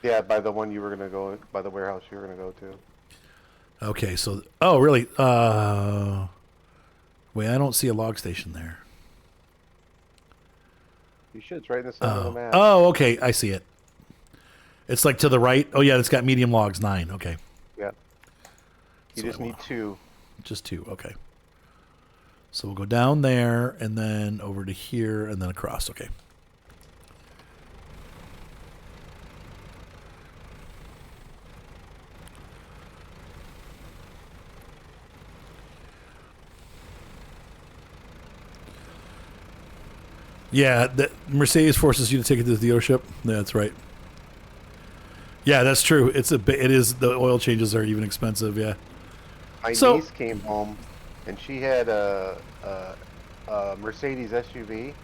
Speaker 3: Yeah, by the one you were gonna go, by the warehouse you were gonna go to.
Speaker 1: Okay, so oh really? Wait, I don't see a log station there.
Speaker 3: You should. It's right in the center of the map.
Speaker 1: Oh, okay, I see it. It's like to the right. Oh yeah, it's got medium logs 9. Okay,
Speaker 3: Yeah. You
Speaker 1: So
Speaker 3: just
Speaker 1: I
Speaker 3: need
Speaker 1: will.
Speaker 3: 2.
Speaker 1: just 2. Okay. So we'll go down there and then over to here and then across. Okay. Yeah, the Mercedes forces you to take it to the dealership. Yeah, that's right. Yeah, that's true. It is the oil changes are even expensive. Yeah.
Speaker 3: My
Speaker 1: So-
Speaker 3: niece came home, and she had a Mercedes SUV.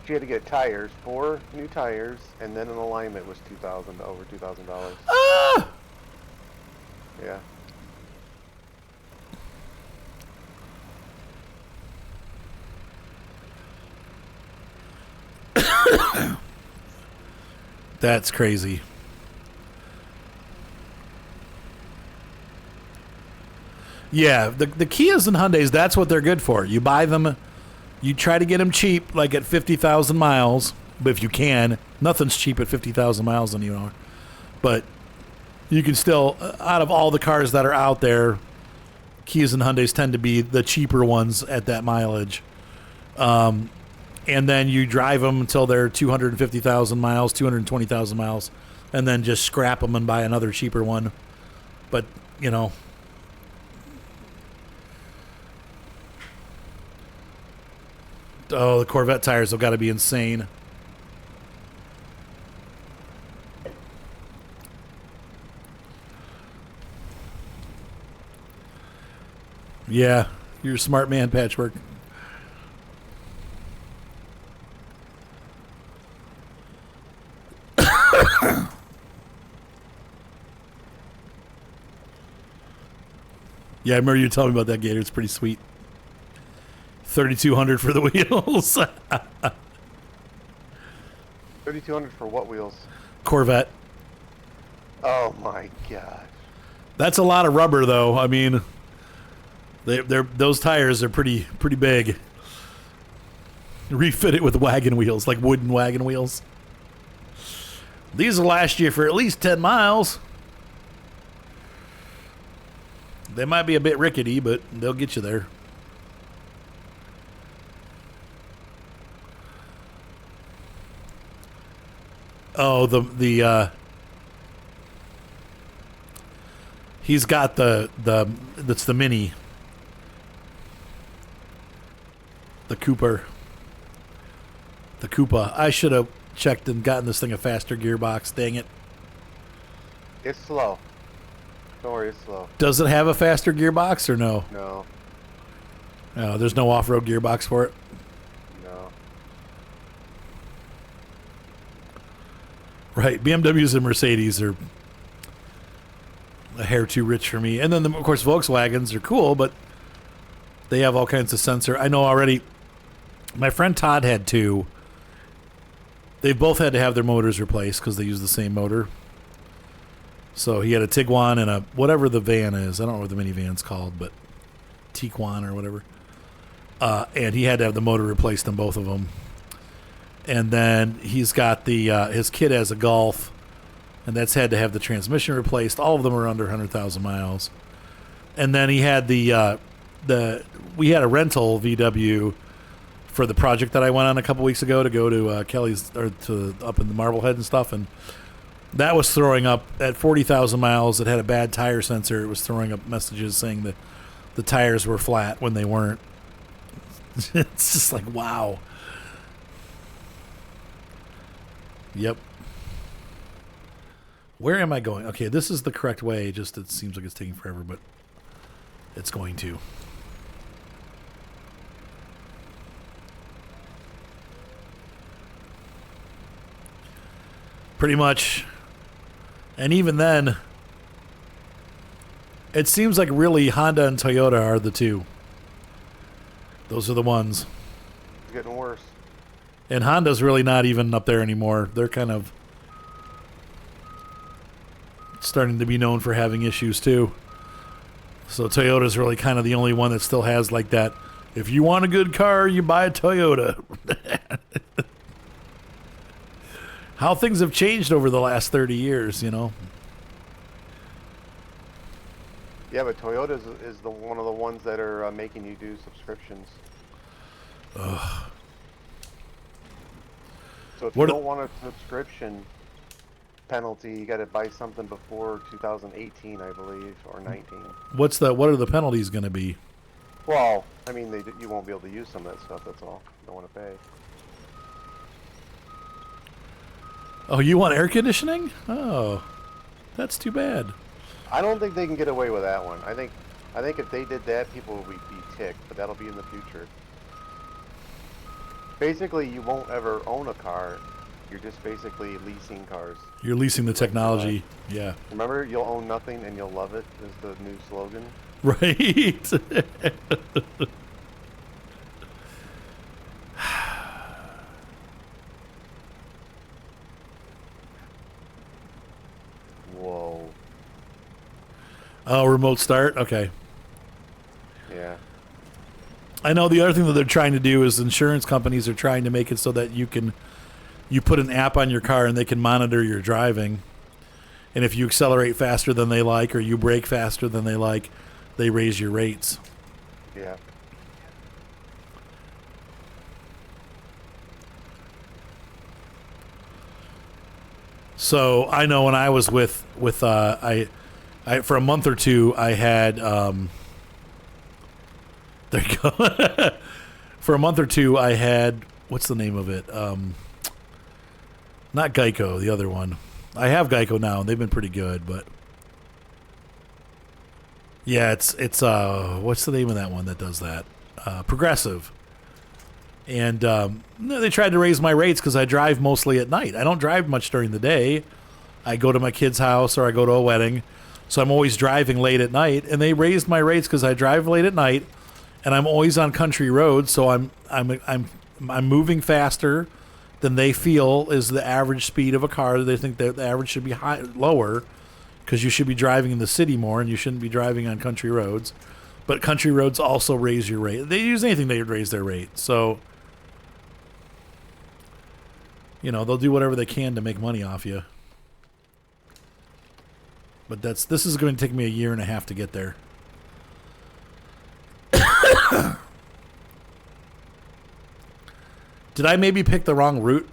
Speaker 3: She had to get tires, 4 new tires, and then an alignment was over $2,000.
Speaker 1: Ah!
Speaker 3: Yeah.
Speaker 1: That's crazy. Yeah, the Kias and Hyundais, that's what they're good for. You buy them, you try to get them cheap, like at 50,000 miles, but if you can, nothing's cheap at 50,000 miles anymore. But you can still, out of all the cars that are out there, Kias and Hyundais tend to be the cheaper ones at that mileage. And then you drive them until they're 250,000 miles, 220,000 miles, and then just scrap them and buy another cheaper one. But, you know. Oh, the Corvette tires have got to be insane. Yeah, you're a smart man, Patchwork. Yeah, I remember you telling me about that Gator. It's pretty sweet. 3,200 for the wheels.
Speaker 3: 3,200 for what wheels?
Speaker 1: Corvette.
Speaker 3: Oh my gosh.
Speaker 1: That's a lot of rubber, though. I mean, they're those tires are pretty big. Refit it with wagon wheels, like wooden wagon wheels. These will last you for at least 10 miles. They might be a bit rickety, but they'll get you there. Oh, he's got that's the Mini. The Cooper. The Koopa. I should have checked and gotten this thing a faster gearbox. Dang it.
Speaker 3: It's slow. Don't worry, it's slow.
Speaker 1: Does it have a faster gearbox or no?
Speaker 3: No.
Speaker 1: No, there's no off-road gearbox for it.
Speaker 3: No.
Speaker 1: Right, BMWs and Mercedes are a hair too rich for me. And then, of course, Volkswagens are cool, but they have all kinds of sensor. I know already, my friend Todd had two. They both had to have their motors replaced because they use the same motor. So he had a Tiguan and a whatever the van is. I don't know what the minivan's called, but Tiguan or whatever. And he had to have the motor replaced on both of them. And then he's got the his kid has a Golf, and that's had to have the transmission replaced. All of them are under 100,000 miles. And then he had we had a rental VW for the project that I went on a couple weeks ago to go to Kelly's or to up in the Marblehead and stuff, and that was throwing up at 40,000 miles. It had a bad tire sensor. It was throwing up messages saying that the tires were flat when they weren't. It's just like, wow. Yep. Where am I going? Okay, this is the correct way. Just it seems like it's taking forever, but it's going to. Pretty much. And even then, it seems like really Honda and Toyota are the two. Those are the ones.
Speaker 3: It's getting worse.
Speaker 1: And Honda's really not even up there anymore. They're kind of starting to be known for having issues too. So Toyota's really kind of the only one that still has like that. If you want a good car, you buy a Toyota. How things have changed over the last 30 years, you know.
Speaker 3: Yeah, but Toyota is one of the ones that are making you do subscriptions.
Speaker 1: Ugh.
Speaker 3: So if you don't want a subscription penalty, you got to buy something before 2018, I believe, or 19.
Speaker 1: What are the penalties going to be?
Speaker 3: Well, I mean, you won't be able to use some of that stuff. That's all. You don't want to pay.
Speaker 1: Oh, you want air conditioning? Oh, that's too bad.
Speaker 3: I don't think they can get away with that one. I think if they did that, people would be ticked, but that'll be in the future. Basically, you won't ever own a car. You're just basically leasing cars.
Speaker 1: You're leasing the technology. Yeah.
Speaker 3: Remember, you'll own nothing and you'll love it is the new slogan.
Speaker 1: Right.
Speaker 3: Whoa.
Speaker 1: Oh, remote start? Okay.
Speaker 3: Yeah.
Speaker 1: I know the other thing that they're trying to do is insurance companies are trying to make it so that you put an app on your car and they can monitor your driving. And if you accelerate faster than they like or you brake faster than they like, they raise your rates.
Speaker 3: Yeah.
Speaker 1: So I know when I was with I for a month or two I had there you go. For a month or two I had what's the name of it? Not Geico, the other one. I have Geico now and they've been pretty good, but Yeah, it's what's the name of that one that does that? Progressive. And they tried to raise my rates because I drive mostly at night. I don't drive much during the day. I go to my kid's house or I go to a wedding, so I'm always driving late at night. And they raised my rates because I drive late at night, and I'm always on country roads. So I'm moving faster than they feel is the average speed of a car. They think that the average should be lower because you should be driving in the city more and you shouldn't be driving on country roads. But country roads also raise your rate. They use anything, they would raise their rate. So, they'll do whatever they can to make money off you. But this is going to take me a year and a half to get there. Did I maybe pick the wrong route?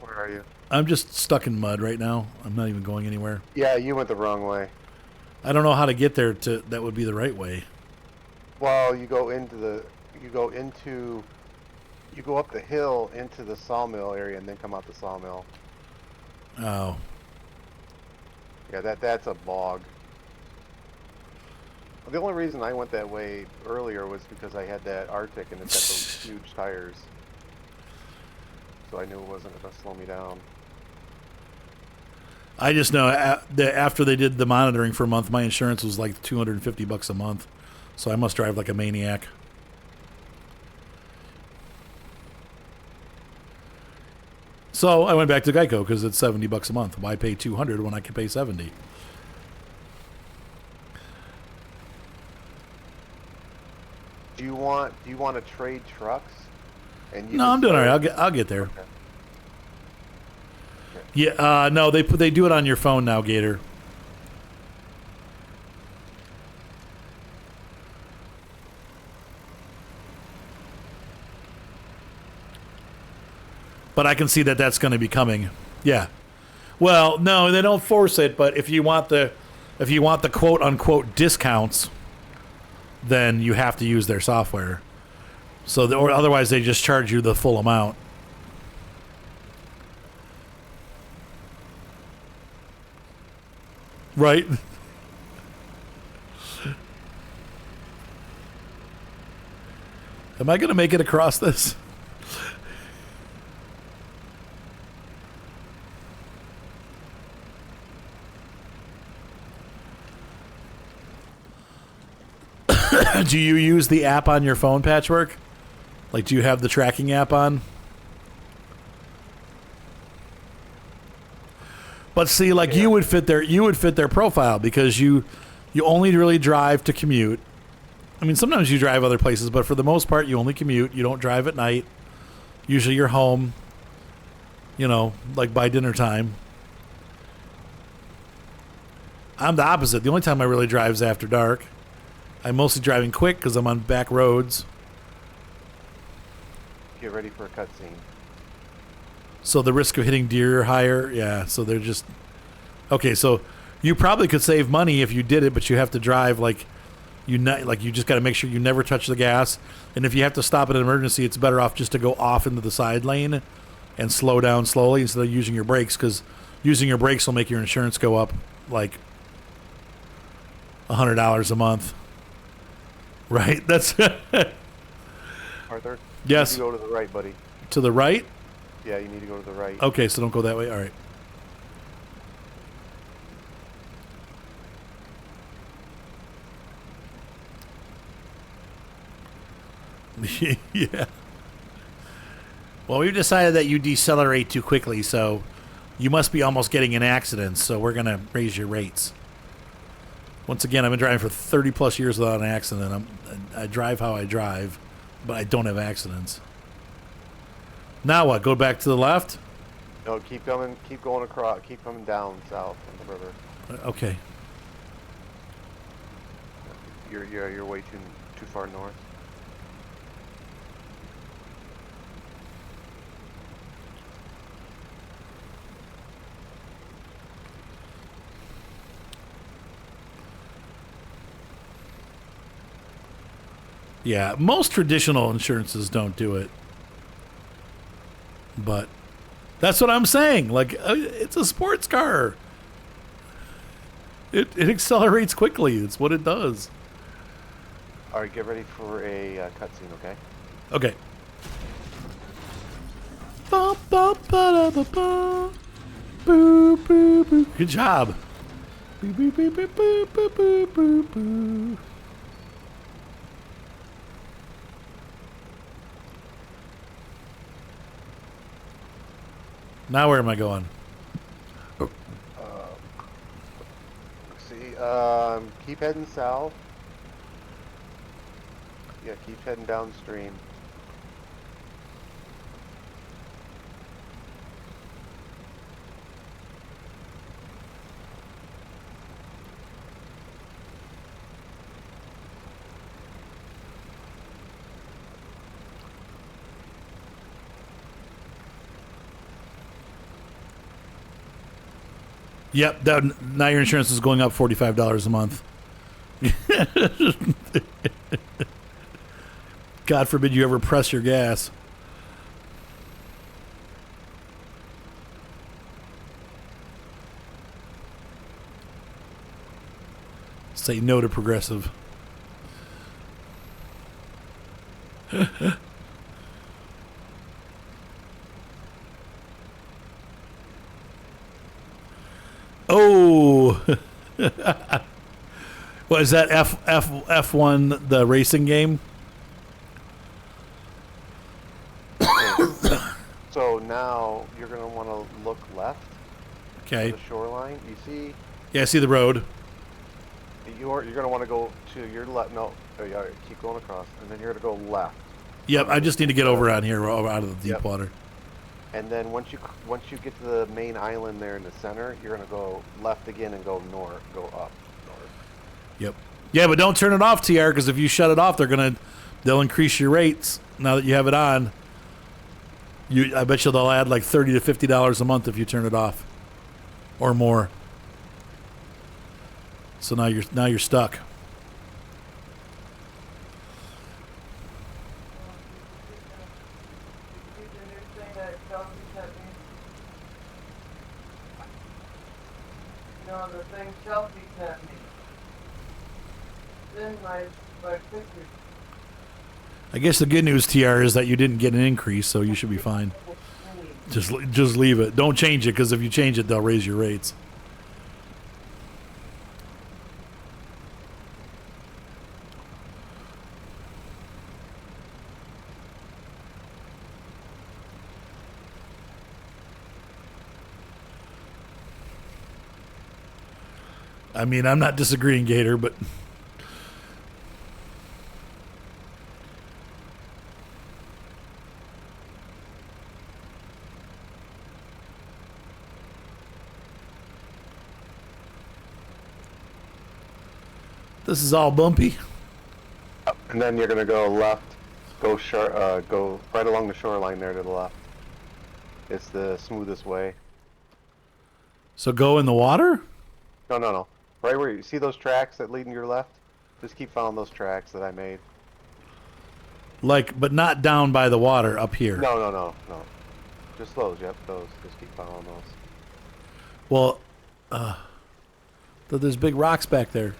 Speaker 3: Where are you?
Speaker 1: I'm just stuck in mud right now. I'm not even going anywhere.
Speaker 3: Yeah, you went the wrong way.
Speaker 1: I don't know how to get there that would be the right way.
Speaker 3: Well, you go up the hill into the sawmill area and then come out the sawmill.
Speaker 1: Oh.
Speaker 3: Yeah, that's a bog. The only reason I went that way earlier was because I had that Arctic and it's got those huge tires. So I knew it wasn't going to slow me down.
Speaker 1: I just know after they did the monitoring for a month, my insurance was like $250 a month. So I must drive like a maniac. So I went back to Geico because it's $70 a month. Why pay $200 when I can pay $70?
Speaker 3: Do you want to trade trucks?
Speaker 1: No, I'm doing all right. I'll get there.
Speaker 3: Okay.
Speaker 1: Yeah, no, they do it on your phone now, Gator. But I can see that that's going to be coming. Yeah. Well, no, they don't force it, but if you want the quote unquote discounts, then you have to use their software. So or otherwise they just charge you the full amount. Right? Am I going to make it across this? Do you use the app on your phone, Patchwork? Like, do you have the tracking app on? But see, like, yeah. you would fit their profile because you only really drive to commute. I mean, sometimes you drive other places, but for the most part, you only commute. You don't drive at night. Usually you're home, like by dinner time. I'm the opposite. The only time I really drive is after dark. I'm mostly driving quick because I'm on back roads.
Speaker 3: Get ready for a cutscene.
Speaker 1: So the risk of hitting deer are higher. Yeah, so they're just... Okay, so you probably could save money if you did it, but you have to drive you just got to make sure you never touch the gas. And if you have to stop in an emergency, it's better off just to go off into the side lane and slow down slowly instead of using your brakes, because using your brakes will make your insurance go up like $100 a month. Right? That's...
Speaker 3: Arthur?
Speaker 1: Yes?
Speaker 3: You need to go to the right, buddy.
Speaker 1: To the right?
Speaker 3: Yeah, you need to go to the right.
Speaker 1: Okay, so don't go that way. All right. Yeah. Well, we've decided that you decelerate too quickly, so you must be almost getting in accidents, so we're going to raise your rates. Once again, I've been driving for 30 plus years without an accident. I drive how I drive, but I don't have accidents. Now what? Go back to the left?
Speaker 3: No, keep going across, keep coming down south on the river.
Speaker 1: Okay.
Speaker 3: You're way too far north.
Speaker 1: Yeah, most traditional insurances don't do it. But that's what I'm saying. Like, it's a sports car. It accelerates quickly. It's what it does.
Speaker 3: All right, get ready for a cutscene, okay?
Speaker 1: Okay. Ba, ba, ba, da, ba, ba. Boo, boo, boo. Good job. Boo, boo, boo, boo, boo, boo, boo, boo, boo. Now where am I going?
Speaker 3: See, keep heading south. Yeah, keep heading downstream.
Speaker 1: Yep. Now your insurance is going up $45 a month. God forbid you ever press your gas. Say no to Progressive. Oh. What is that? F1, the racing game?
Speaker 3: So now you're gonna want to look left.
Speaker 1: Okay.
Speaker 3: The shoreline. You see,
Speaker 1: Yeah, I see the road.
Speaker 3: you're gonna want to go to your left. No, yeah, keep going across, and then you're gonna go left.
Speaker 1: Yep, I just need to get over on here, out of the deep
Speaker 3: Yep.
Speaker 1: water.
Speaker 3: And then once you get to the main island there in the center, you're gonna go left again and go north. Go up north.
Speaker 1: Yep. Yeah, but don't turn it off, TR, because if you shut it off, they'll increase your rates now that you have it on. I bet you they'll add like $30 to $50 a month if you turn it off, or more. So now you're stuck.
Speaker 4: No, the thing Chelsea sent me. Then my pictures.
Speaker 1: I guess the good news, TR, is that you didn't get an increase, so you should be fine. Just leave it. Don't change it, because if you change it, they'll raise your rates. I mean, I'm not disagreeing, Gator, but this is all bumpy.
Speaker 3: And then you're gonna go left. Go go right along the shoreline there to the left. It's the smoothest way.
Speaker 1: So go in the water?
Speaker 3: No, no, no. Right where you see those tracks that lead to your left? Just keep following those tracks that I made.
Speaker 1: Like, but not down by the water, up here.
Speaker 3: No, no, no, no. Just those, yep, those. Just keep following those.
Speaker 1: Well, there's big rocks back there.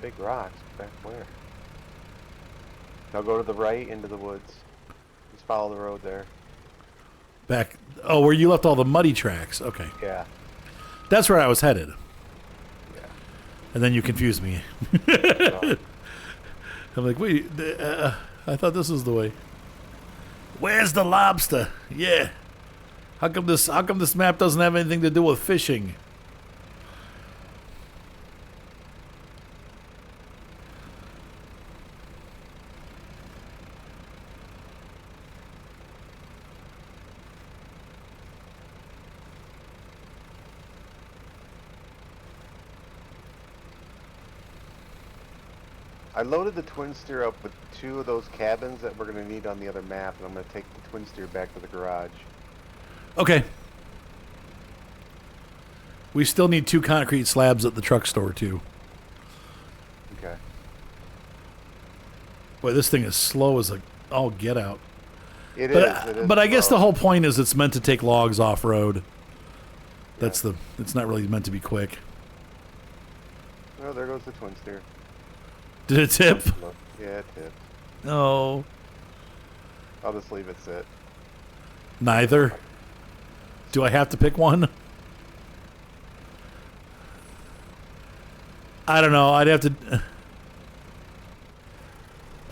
Speaker 3: Big rocks, back where? Now go to the right into the woods. Just follow the road there.
Speaker 1: Back, oh, where you left all the muddy tracks. Okay.
Speaker 3: Yeah.
Speaker 1: That's where I was headed.
Speaker 3: Yeah.
Speaker 1: And then you confused me.
Speaker 3: So,
Speaker 1: I'm like, wait, I thought this was the way. Where's the lobster? Yeah. How come this map doesn't have anything to do with fishing?
Speaker 3: I loaded the twin steer up with 2 of those cabins that we're going to need on the other map, and I'm going to take the twin steer back to the garage.
Speaker 1: Okay. We still need 2 concrete slabs at the truck store, too.
Speaker 3: Okay.
Speaker 1: Boy, this thing is slow as all get out.
Speaker 3: It
Speaker 1: But,
Speaker 3: is
Speaker 1: but I guess
Speaker 3: slow.
Speaker 1: the whole point is it's meant to take logs off-road. It's not really meant to be quick.
Speaker 3: Oh, there goes the twin steer.
Speaker 1: Did it tip?
Speaker 3: Yeah, it tipped.
Speaker 1: No.
Speaker 3: I'll just leave it sit.
Speaker 1: Neither. Do I have to pick one? I don't know. I'd have to.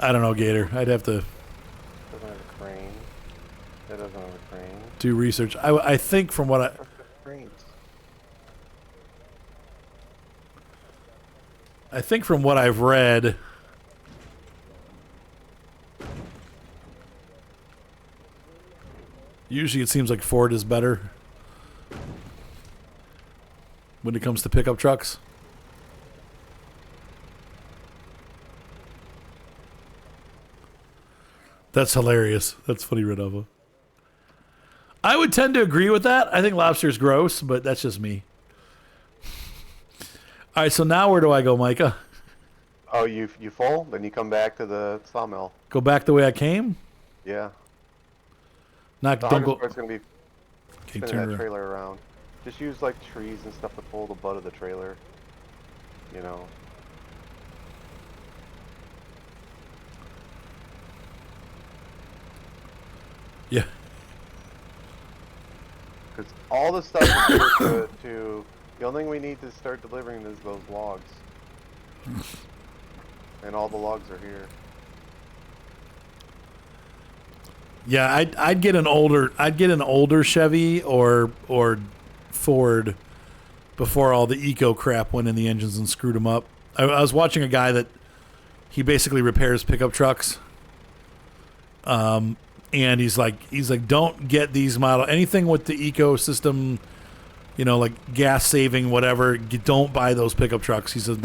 Speaker 1: I don't know, Gator. I'd have to
Speaker 3: Doesn't have a crane. That doesn't have a crane.
Speaker 1: do research. I think from what
Speaker 3: Cranes.
Speaker 1: I think from what I've read, usually it seems like Ford is better when it comes to pickup trucks. That's hilarious. That's funny, Renova. I would tend to agree with that. I think lobster's gross, but that's just me. All right, so now where do I go, Micah?
Speaker 3: Oh, you full? Then you come back to the sawmill.
Speaker 1: Go back the way I came?
Speaker 3: Yeah.
Speaker 1: Not
Speaker 3: The
Speaker 1: don't
Speaker 3: hardest
Speaker 1: go.
Speaker 3: part's gonna be
Speaker 1: Okay,
Speaker 3: spinning
Speaker 1: turn
Speaker 3: that
Speaker 1: around.
Speaker 3: trailer around. Just use like trees and stuff to pull the butt of the trailer. You know.
Speaker 1: Yeah.
Speaker 3: Because all the stuff is here to the only thing we need to start delivering is those logs. And all the logs are here.
Speaker 1: Yeah, I'd get an older Chevy or Ford before all the eco crap went in the engines and screwed them up. I was watching a guy that he basically repairs pickup trucks. And he's like, don't get these model anything with the ecosystem, you know, like gas saving, whatever. Don't buy those pickup trucks. He said,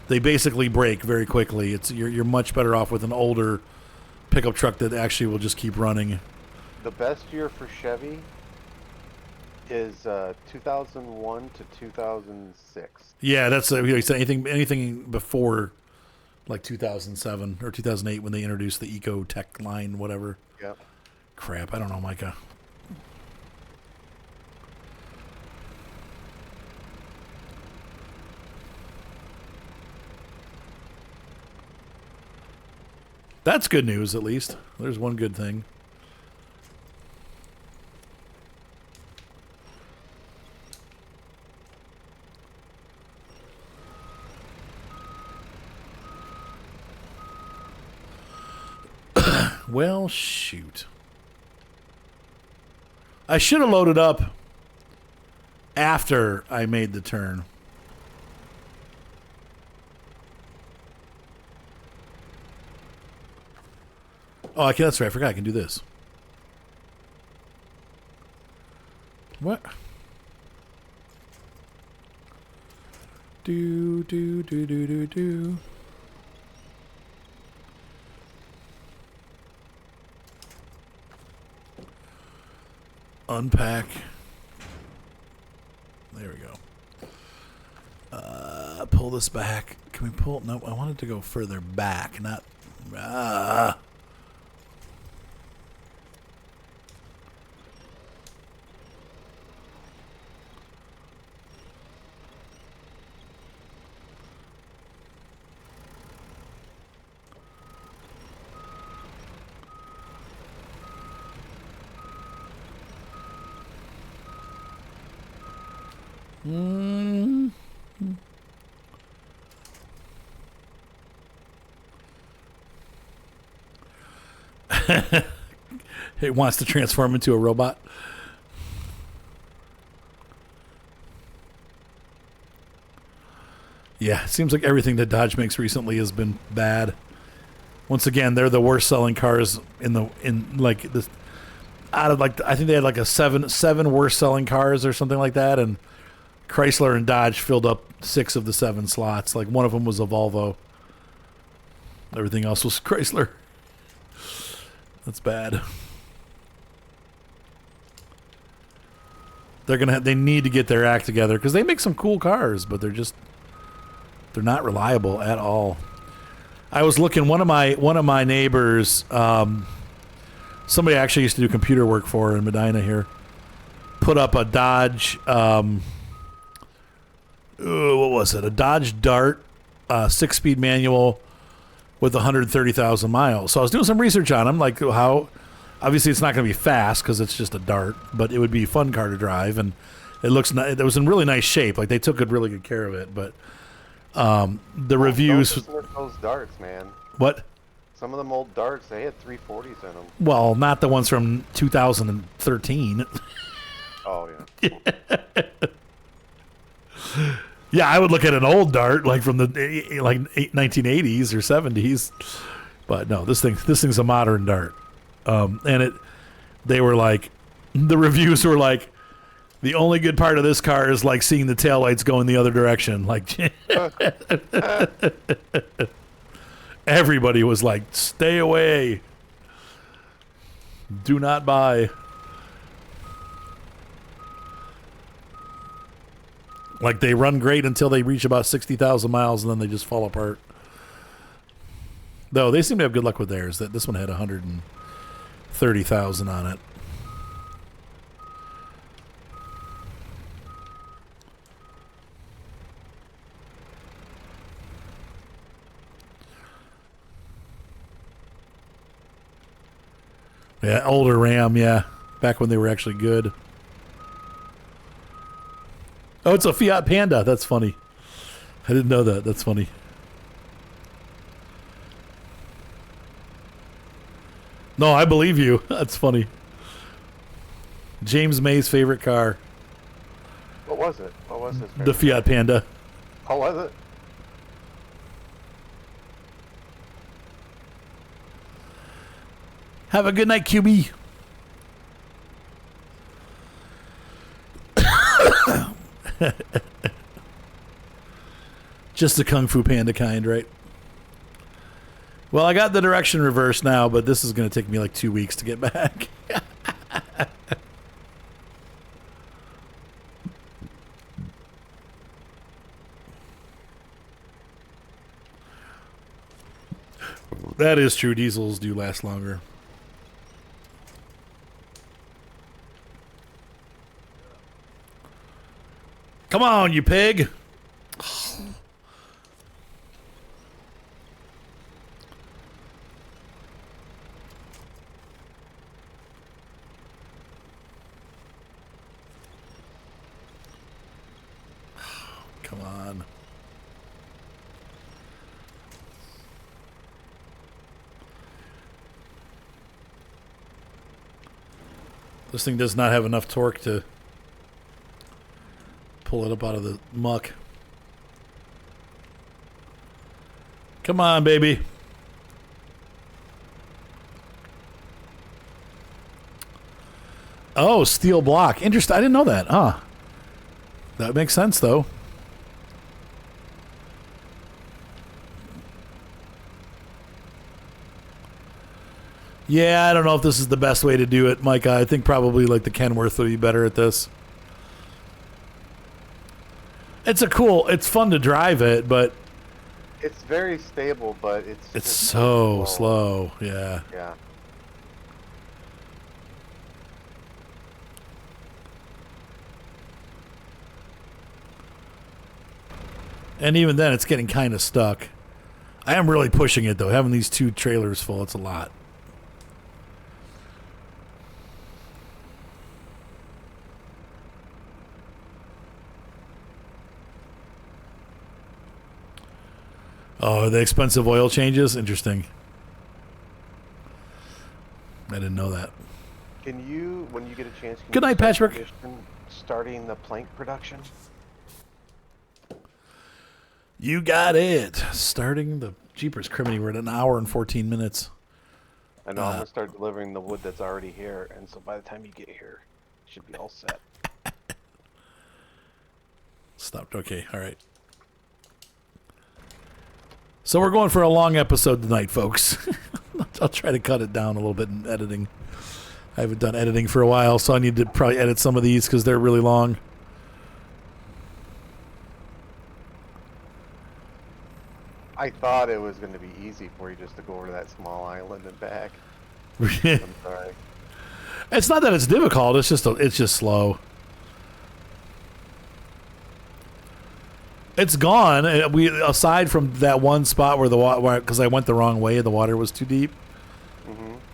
Speaker 1: they basically break very quickly. You're much better off with an older pickup truck that actually will just keep running.
Speaker 3: The best year for Chevy is 2001 to 2006.
Speaker 1: Yeah, that's he said anything before like 2007 or 2008 when they introduced the Eco Tech line, whatever.
Speaker 3: Yep.
Speaker 1: Crap, I don't know, Micah. That's good news, at least. There's one good thing. Well, shoot. I should have loaded up after I made the turn. Oh, that's right. I forgot I can do this. What? Do. Unpack. There we go. Pull this back. Can we pull? No, I wanted to go further back, not. It wants to transform into a robot. Yeah, it seems like everything that Dodge makes recently has been bad. Once again, they're the worst selling cars in like this. Out of like, I think they had like a seven worst selling cars or something like that, and Chrysler and Dodge filled up 6 of the 7 slots. Like one of them was a Volvo. Everything else was Chrysler. That's bad. They need to get their act together because they make some cool cars, but they're not reliable at all. I was looking, one of my neighbors, somebody I actually used to do computer work for in Medina here, put up a Dodge what was it? A Dodge Dart, 6-speed manual with 130,000 miles. So I was doing some research on them, like how, obviously it's not going to be fast because it's just a Dart, but it would be a fun car to drive, and it was in really nice shape. Like they took really good care of it, but the reviews.
Speaker 3: Don't dismiss those darts, man.
Speaker 1: What?
Speaker 3: Some of them old darts, they had 340s in them.
Speaker 1: Well, not the ones from 2013.
Speaker 3: Oh yeah.
Speaker 1: Yeah, I would look at an old Dart like from the 1980s or 70s, but no, this thing's a modern Dart, and they were like, the reviews were like, the only good part of this car is like seeing the taillights go in the other direction. Like everybody was like, stay away, do not buy. Like they run great until they reach about 60,000 miles and then they just fall apart. Though they seem to have good luck with theirs. That this one had 130,000 on it. Yeah, older Ram, yeah. Back when they were actually good. Oh, it's a Fiat Panda. That's funny. I didn't know that. That's funny. No, I believe you. That's funny. James May's favorite car.
Speaker 3: What was it? What was his favorite?
Speaker 1: The Fiat Panda.
Speaker 3: How was it?
Speaker 1: Have a good night, QB. Just the Kung Fu Panda kind, right? Well, I got the direction reverse now, but this is going to take me like 2 weeks to get back. That is true. Diesels do last longer. Come on, you pig. Come on. This thing does not have enough torque to pull it up out of the muck. Come on, baby. Oh, steel block. Interesting. I didn't know that. Huh. That makes sense, though. Yeah, I don't know if this is the best way to do it, Micah. I think probably like the Kenworth would be better at this. It's fun to drive it, but
Speaker 3: It's very stable, but it's
Speaker 1: it's
Speaker 3: just
Speaker 1: so slow. Yeah.
Speaker 3: Yeah.
Speaker 1: And even then, it's getting kind of stuck. I am really pushing it, though. Having these two trailers full, it's a lot. Oh, the expensive oil changes? Interesting. I didn't know that.
Speaker 3: Can you, when you get a chance,
Speaker 1: Good night, Patrick.
Speaker 3: Starting the plank production?
Speaker 1: You got it. Starting the Jeepers Criminy. We're at an hour and 14 minutes.
Speaker 3: I know I'm going to start delivering the wood that's already here, and so by the time you get here, it should be all set.
Speaker 1: Stopped. Okay. All right. So we're going for a long episode tonight, folks. I'll try to cut it down a little bit in editing. I haven't done editing for a while, so I need to probably edit some of these because they're really long.
Speaker 3: I thought it was going to be easy for you just to go over to that small island and back. I'm sorry.
Speaker 1: It's not that it's difficult. It's just slow. It's gone. We aside from that one spot where the water, because I went the wrong way and the water was too deep.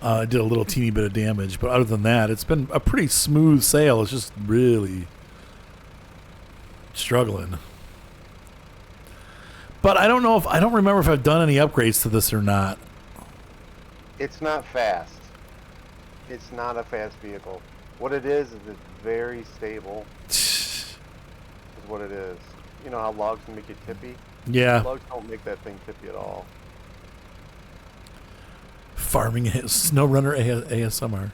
Speaker 1: I did a little teeny bit of damage, but other than that, it's been a pretty smooth sail. It's just really struggling. But I don't remember if I've done any upgrades to this or not.
Speaker 3: It's not fast. It's not a fast vehicle. What it is it's very stable. Is what it is. You know how logs can make you tippy?
Speaker 1: Yeah.
Speaker 3: Logs don't make that thing tippy at all.
Speaker 1: Farming SNOWRUNNER ASMR.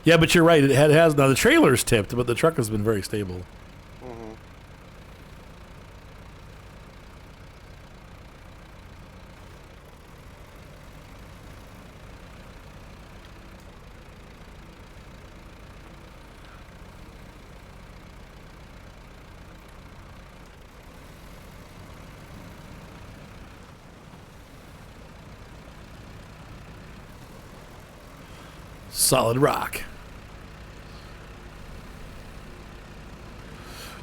Speaker 1: Yeah, but you're right. It has now the trailer's tipped, but the truck has been very stable. Solid rock.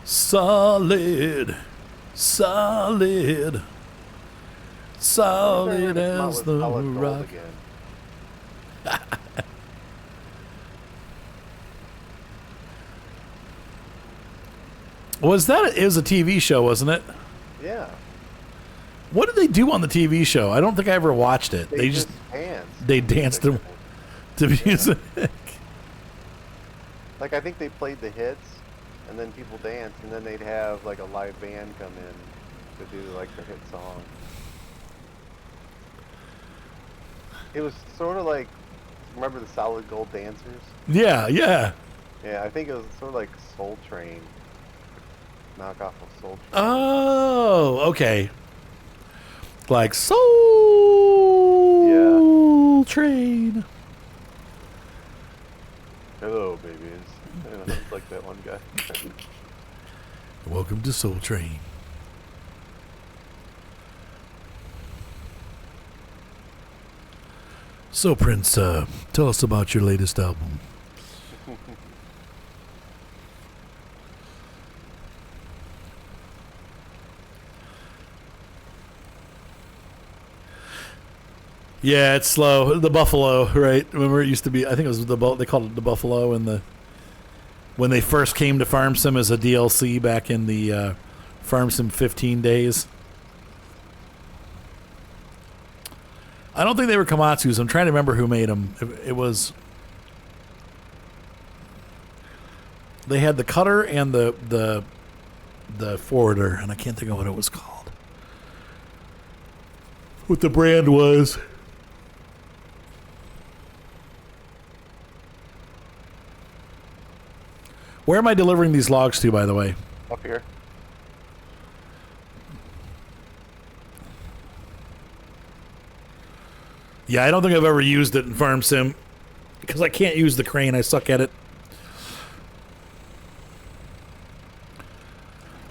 Speaker 1: Solid. Solid. Solid as the rock. It was a TV show, wasn't it?
Speaker 3: Yeah.
Speaker 1: What did they do on the TV show? I don't think I ever watched it.
Speaker 3: They just danced.
Speaker 1: They danced to music.
Speaker 3: Like, I think they played the hits, and then people danced, and then they'd have, like, a live band come in to do, like, the hit song. It was sort of like, remember the Solid Gold Dancers?
Speaker 1: Yeah, yeah.
Speaker 3: Yeah, I think it was sort of like Soul Train. Knockoff of Soul Train.
Speaker 1: Oh, okay. Like Soul Train.
Speaker 3: Hello, babies. Yeah, it's like that one guy.
Speaker 1: Welcome to Soul Train. So, Prince, tell us about your latest album. Yeah, it's slow. The Buffalo, right? Remember, it used to be. I think it was they called it the Buffalo when they first came to Farm Sim as a DLC back in the Farm Sim 15 days. I don't think they were Komatsu's. I'm trying to remember who made them. It was. They had the cutter and the forwarder, and I can't think of what it was called. What the brand was. Where am I delivering these logs to, by the way?
Speaker 3: Up here.
Speaker 1: Yeah, I don't think I've ever used it in Farm Sim because I can't use the crane. I suck at it.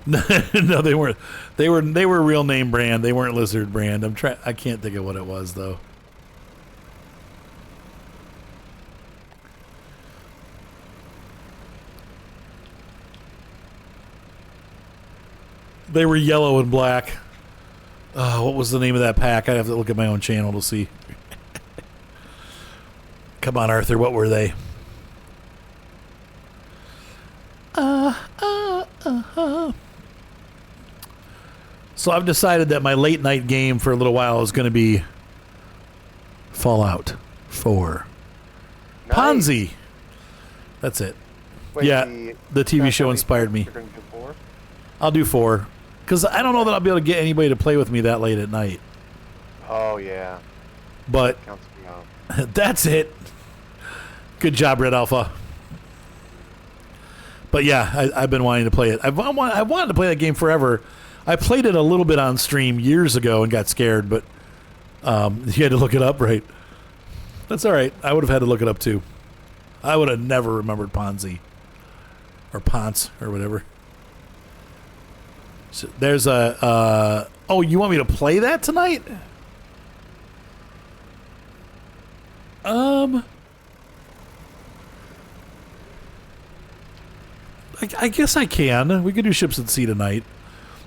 Speaker 1: No, they weren't. They were real name brand. They weren't Lizard brand. I can't think of what it was though. They were yellow and black. What was the name of that pack? I have to look at my own channel to see. Come on, Arthur. What were they? So I've decided that my late night game for a little while is going to be Fallout 4.
Speaker 3: Nice.
Speaker 1: Ponzi. That's it.
Speaker 3: Wait,
Speaker 1: yeah, the TV show inspired me.
Speaker 3: You're gonna do 4?
Speaker 1: I'll do 4. Because I don't know that I'll be able to get anybody to play with me that late at night.
Speaker 3: Oh, yeah.
Speaker 1: But
Speaker 3: Counts me out.
Speaker 1: that's it. Good job, Red Alpha. But yeah, I've been wanting to play it. I've wanted to play that game forever. I played it a little bit on stream years ago and got scared, but you had to look it up, right? That's all right. I would have had to look it up too. I would have never remembered Ponzi. Or Ponce, or whatever. So there's a... oh, you want me to play that tonight? I guess I can. We could do Ships at Sea tonight,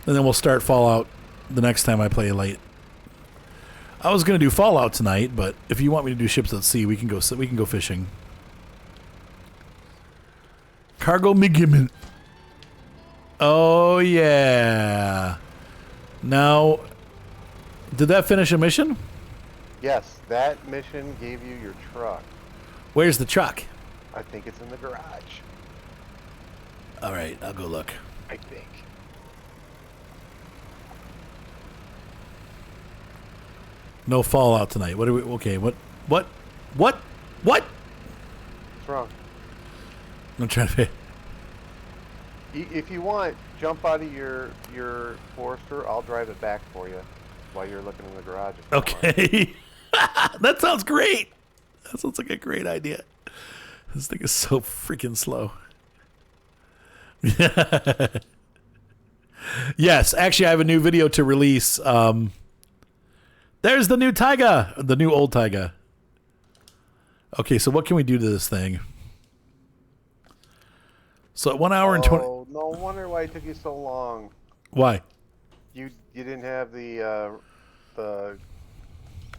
Speaker 1: and then we'll start Fallout the next time I play late. I was gonna do Fallout tonight, but if you want me to do Ships at Sea, we can go fishing. Cargo Migiment. Oh yeah. Now, did that finish a mission?
Speaker 3: Yes, that mission gave you your truck.
Speaker 1: Where's the truck?
Speaker 3: I think it's in the garage.
Speaker 1: All right, I'll go look.
Speaker 3: I think.
Speaker 1: No Fallout tonight. What are we? Okay, what?
Speaker 3: What's wrong?
Speaker 1: I'm trying to.
Speaker 3: If you want, jump out of your Forester. I'll drive it back for you while you're looking in the garage. If you want.
Speaker 1: Okay, that sounds great. That sounds like a great idea. This thing is so freaking slow. Yes, actually, I have a new video to release. There's the new Taiga, the new old Taiga. Okay, so what can we do to this thing? So at 1 hour and 20.
Speaker 3: Oh, no wonder why it took you so long.
Speaker 1: Why?
Speaker 3: You didn't have the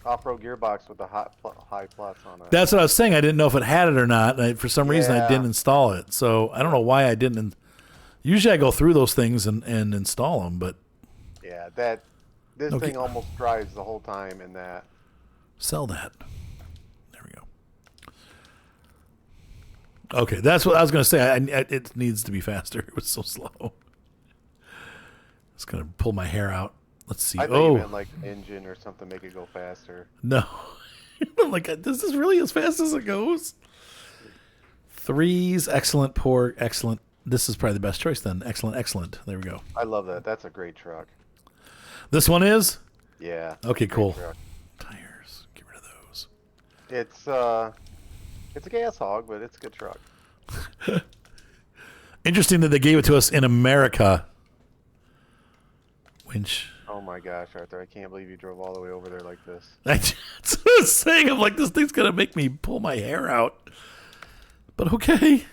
Speaker 3: off-road gearbox with the high plus on it.
Speaker 1: That's what I was saying. I didn't know if it had it or not. And for some reason, I
Speaker 3: Yeah.
Speaker 1: didn't install it. So I don't know why I didn't. Usually, I go through those things and install them, but
Speaker 3: Yeah, this
Speaker 1: Okay.
Speaker 3: thing almost drives the whole time in that.
Speaker 1: sell that. There we go. Okay, that's what I was going to say. It needs to be faster. It was so slow. It's going to pull my hair out. Let's see.
Speaker 3: I thought
Speaker 1: Oh,
Speaker 3: you meant like an engine or something, make it go faster.
Speaker 1: no. I'm like, this is really as fast as it goes. Threes, excellent, poor, excellent. This is probably the best choice then. Excellent, excellent. There we go.
Speaker 3: I love that. That's a great truck.
Speaker 1: This one is?
Speaker 3: Yeah.
Speaker 1: Okay,
Speaker 3: great
Speaker 1: cool.
Speaker 3: truck.
Speaker 1: Tires. Get rid of those.
Speaker 3: It's a gas hog, but it's a good truck.
Speaker 1: Interesting that they gave it to us in America. Winch.
Speaker 3: Oh my gosh, Arthur! I can't believe you drove all the way over there like this.
Speaker 1: That's what I was saying. I'm like, this thing's going to make me pull my hair out. But okay.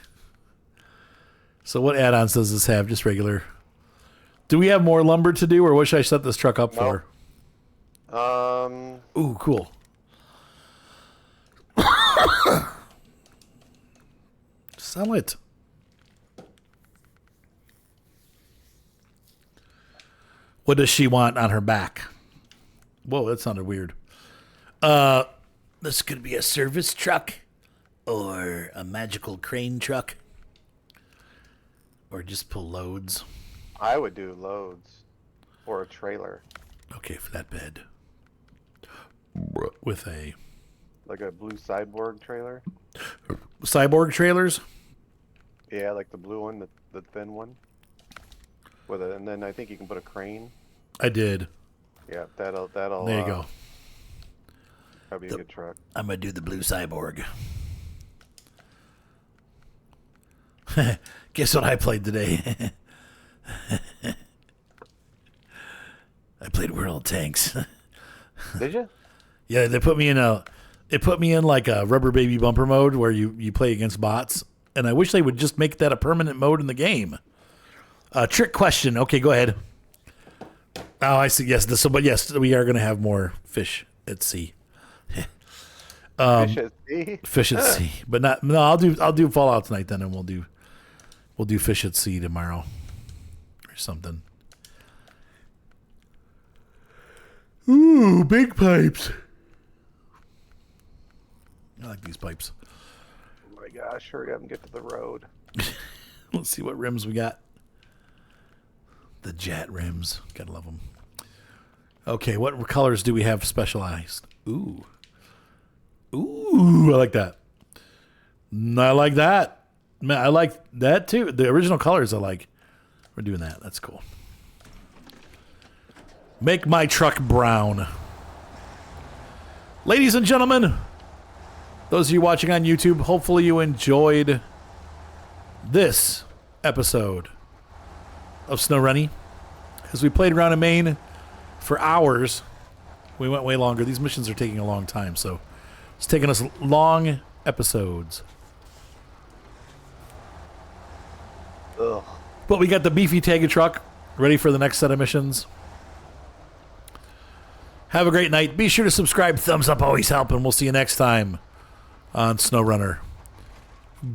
Speaker 1: So what add-ons does this have? Just regular. Do we have more lumber to do, or what should I set this truck up
Speaker 3: Nope.
Speaker 1: for? Ooh, cool. Sell it. What does she want on her back? Whoa, that sounded weird. This could be a service truck or a magical crane truck or just pull loads.
Speaker 3: I would do loads or a trailer,
Speaker 1: Okay, for that bed. With a
Speaker 3: like a blue cyborg trailer.
Speaker 1: cyborg trailers.
Speaker 3: Yeah, like the blue one, the thin one. And then I think you can put a crane.
Speaker 1: I did.
Speaker 3: Yeah, that'll.
Speaker 1: There you go.
Speaker 3: That'd be a good truck.
Speaker 1: I'm gonna do the blue cyborg. Guess what I played today? I played World of Tanks.
Speaker 3: Did you?
Speaker 1: Yeah, they put me in like a rubber baby bumper mode where you play against bots, and I wish they would just make that a permanent mode in the game. Trick question. Okay, go ahead. Oh, I see. Yes, but yes, we are going to have more fish at sea.
Speaker 3: Fish at sea.
Speaker 1: Fish at sea, but not. No, I'll do Fallout tonight then, and we'll do fish at sea tomorrow, or something. Ooh, big pipes. I like these pipes.
Speaker 3: Oh my gosh! Hurry up and get to the road.
Speaker 1: Let's see what rims we got. The jet rims. Gotta love them. Okay, what colors do we have specialized? Ooh. Ooh, I like that. I like that. Man, I like that too. The original colors I like. We're doing that. That's cool. Make my truck brown. Ladies and gentlemen, those of you watching on YouTube, hopefully you enjoyed this episode of SNOWRUNNER. As we played around in Maine for hours, we went way longer. These missions are taking a long time, so it's taking us long episodes.
Speaker 3: Ugh.
Speaker 1: But we got the beefy Tega truck ready for the next set of missions. Have a great night. Be sure to subscribe. Thumbs up always help, and we'll see you next time on SnowRunner.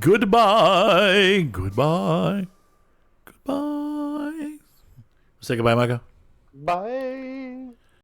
Speaker 1: Goodbye. Goodbye. Goodbye. Say goodbye, Micah.
Speaker 3: Bye.